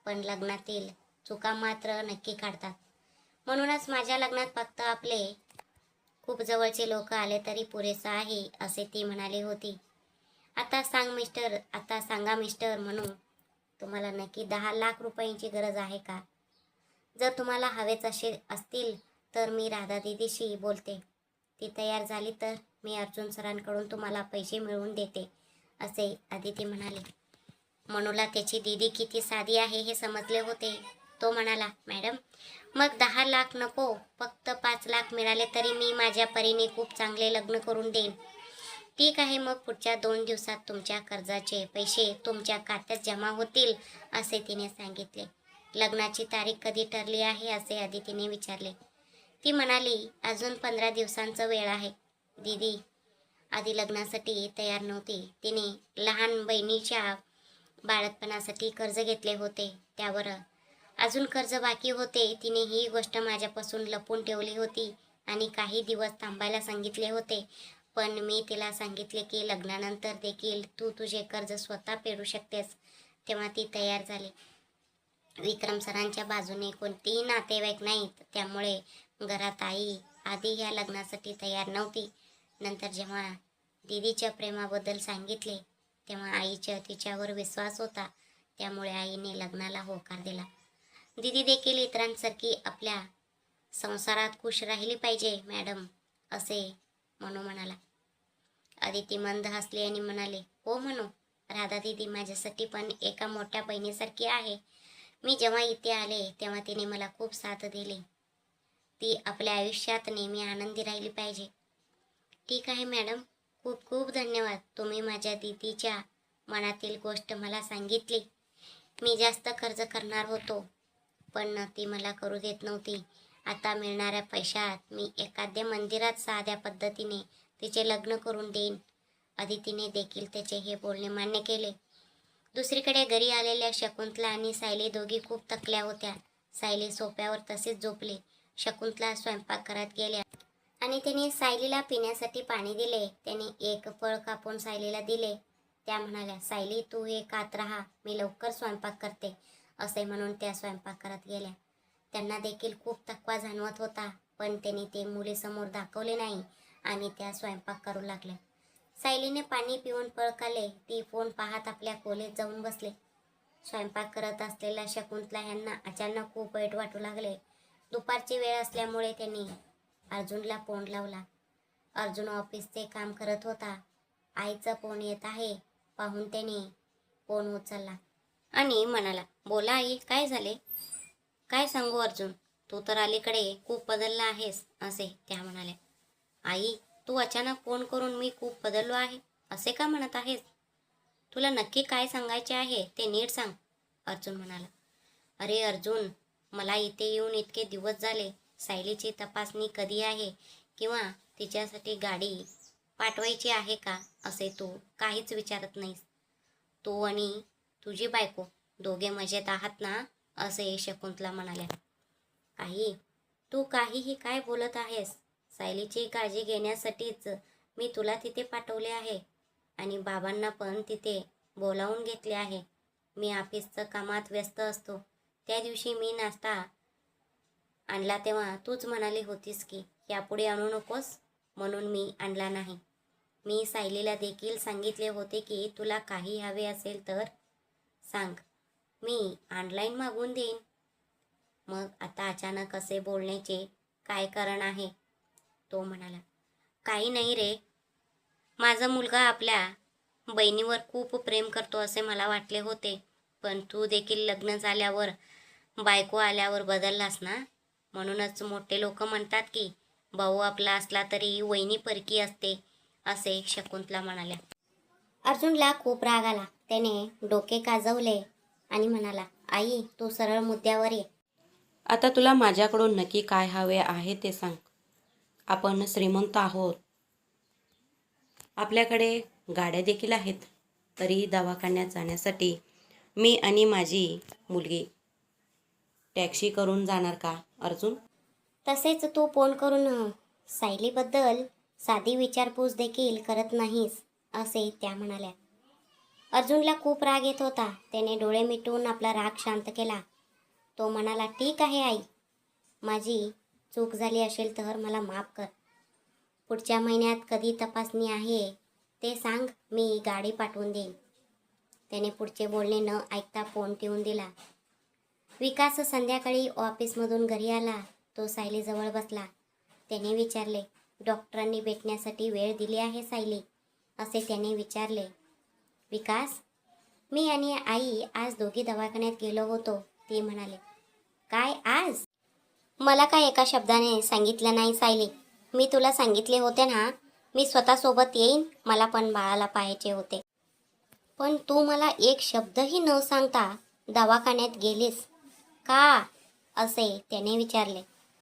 पण लग्नातील चुका मात्र नक्की काढतात. म्हणूनच माझ्या लग्नात फक्त आपले खूप जवळचे लोक आले तरी पुरेसं आहे असे ती म्हणाली होती. आता सांगा मिस्टर म्हणून, तुम्हाला नक्की 10 लाख रुपयांची गरज आहे का? जर तुम्हाला हवेच असतील तर मी राधा दीदीशी बोलते. ती तयार झाली तर मी अर्जुन सरांकडून तुम्हाला पैसे मिळवून देते, असे आदिती म्हणाले. मनूला त्याची दीदी किती साधी आहे हे समजले होते. तो म्हणाला, मॅडम, मग 10 लाख नको, फक्त 5 लाख मिळाले तरी मी माझ्या परीने खूप चांगले लग्न करून देईन. ठीक आहे, मग पुढच्या 2 दिवसात तुमच्या कर्जाचे पैसे तुमच्या खात्यात जमा होतील, असे तिने सांगितले. लग्नाची तारीख कधी ठरली आहे असे आदितीने विचारले. ती म्हणाली, अजून 15 दिवसांचा वेळ आहे. दीदी आधी लग्नासाठी तयार नव्हती. तिने लहान बहिणीच्या बाळपणासाठी कर्ज घेतले होते, त्यावर अजून कर्ज बाकी होते. तिने ही गोष्ट माझ्यापासून लपवून ठेवली होती आणि काही दिवस थांबायला सांगितले होते. पण मी तिला सांगितले की लग्नानंतर देखील तू तुझे कर्ज स्वतः फेडू शकतेस. तेव्हा ती तयार झाली. विक्रम सरांच्या बाजूने कोणतीही नातेवाईक नाहीत, त्यामुळे घरात आई आधी ह्या लग्नासाठी तयार नव्हती. नंतर जेव्हा दीदीच्या प्रेमाबद्दल सांगितले तेव्हा आईचा तिच्यावर विश्वास होता, त्यामुळे आईने लग्नाला होकार दिला. दीदी देखील इतरांसारखी आपल्या संसारात खुश राहिली पाहिजे मॅडम, असे मनू म्हणाला. आदिती मंद हसली आणि म्हणाले, हो मनू, राधा दीदी माझ्यासाठी पण एका मोठ्या बहिणीसारखी आहे. मी जेव्हा इथे आले तेव्हा तिने मला खूप साथ दिली. ती आपल्या आयुष्यात नेहमी आनंदी राहिली पाहिजे. ठीक आहे मॅडम, खूप खूप धन्यवाद. तुम्ही माझ्या दीदीच्या मनातील गोष्ट मला सांगितली. मी जास्त खर्च करणार होतो, पण ती मला करू देत नव्हती. आता मिळणाऱ्या पैशात मी एखाद्या मंदिरात साध्या पद्धतीने तिचे लग्न करून देईन. आदितीने देखील त्याचे हे बोलणे मान्य केले. दुसरीकडे घरी आलेल्या शकुंतला आणि सायली दोघी खूप थकल्या होत्या. सायली सोफ्यावर तसेच झोपली. शकुंतला स्वयंपाक करत गेल्या आणि त्याने सायलीला पिण्यासाठी पाणी दिले. त्याने एक फळ कापून सायलीला दिले. त्या म्हणाल्या, सायली, तू हे खात राहा, मी लवकर स्वयंपाक करते, असे म्हणून त्या स्वयंपाक करत गेल्या. त्यांना देखील खूप थकवा जाणवत होता, पण त्यांनी ते मुलीसमोर दाखवले नाही आणि त्या स्वयंपाक करू लागल्या. सायलीने पाणी पिऊन फळ खाल्ले. ती फोन पाहत आपल्या खोलीत जाऊन बसले. स्वयंपाक करत असलेल्या शकुंतला यांना अचानक खूप वाईट वाटू लागले. दुपारची वेळ असल्यामुळे त्यांनी अर्जुनला फोन लावला. अर्जुन ऑफिसचे काम करत होता. आईचा फोन येत आहे पाहून त्याने फोन उचलला आणि म्हणाला, बोला आई, काय झाले? काय सांगू अर्जुन, तू तर अलीकडे खूप बदलला आहेस, असे त्या म्हणाल्या. आई, तू अचानक फोन करून मी खूप बदललो आहे असे का म्हणत आहेस? तुला नक्की काय सांगायचे आहे ते नीट सांग, अर्जुन म्हणाला. अरे अर्जुन, मला इथे येऊन इतके दिवस झाले. सायलीची तपासणी कधी आहे किंवा तिच्यासाठी गाडी पाठवायची आहे का असे तू काहीच विचारत नाहीस. तू आणि तुझी बायको दोघे मजेत आहात ना, असे शकुंतला म्हणाल्या. आई, तू काहीही काय बोलत आहेस? सायलीची काळजी घेण्यासाठीच मी तुला तिथे पाठवले आहे आणि बाबांना पण तिथे बोलावून घेतले आहे. मी ऑफिसचं कामात व्यस्त असतो. त्या दिवशी मी नाश्ता आणला तेव्हा तूच म्हणाली होतीस की यापुढे आणू नकोस, म्हणून मी आणला नाही. मी सायलीला देखील सांगितले होते की तुला काही हवे असेल तर सांग, मी ऑनलाईन मागवून देईन. मग आता अचानक असे बोलण्याचे काय कारण आहे? तो म्हणाला, काही नाही रे, माझा मुलगा आपल्या बहिणीवर खूप प्रेम करतो असे मला वाटले होते. पण तू देखील लग्न झाल्यावर, बायको आल्यावर बदललास ना. म्हणूनच मोठे लोक म्हणतात की भाऊ आपला असला तरी वहिनी परकी असते, असे शकुंतला म्हणाल्या. अर्जुनला खूप राग आला. त्याने डोके काजवले आणि म्हणाला, आई तू सरळ मुद्द्यावर ये. आता तुला माझ्याकडून नक्की काय हवे आहे ते सांग. आपण श्रीमंत आहोत, आपल्याकडे गाड्या देखील आहेत. तरी दवाखान्यात जाण्यासाठी मी आणि माझी मुलगी टॅक्सी करून जाणार का अर्जुन? तसेच तू फोन करून सायलीबद्दल साधी विचारपूस देखील करत नाहीस, असे त्या म्हणाल्या. अर्जुनला खूप राग येत होता. त्याने डोळे मिटून आपला राग शांत केला. तो म्हणाला, ठीक आहे आई, माझी चूक झाली असेल तर मला माफ कर. पुढच्या महिन्यात कधी तपासणी आहे ते सांग, मी गाडी पाठवून देईन. त्याने पुढचे बोलणे न ऐकता फोन ठेवून दिला. विकास संध्याकाळी ऑफिसमधून घरी आला. तो सायलीजवळ बसला. त्याने विचारले, डॉक्टरांनी भेटण्यासाठी वेळ दिली आहे सायली, असे त्याने विचारले. विकास, मी आणि आई आज दोघी दवाखान्यात गेलो होतो, ती म्हणाले. काय आज? मला काय एका शब्दाने सांगितलं नाही सायली. मी तुला सांगितले होते ना, मी स्वतःसोबत येईन, मला पण बाळाला पाहायचे होते. पण तू मला एक शब्दही न सांगता दवाखान्यात गेलीस का, असे त्याने विचारले.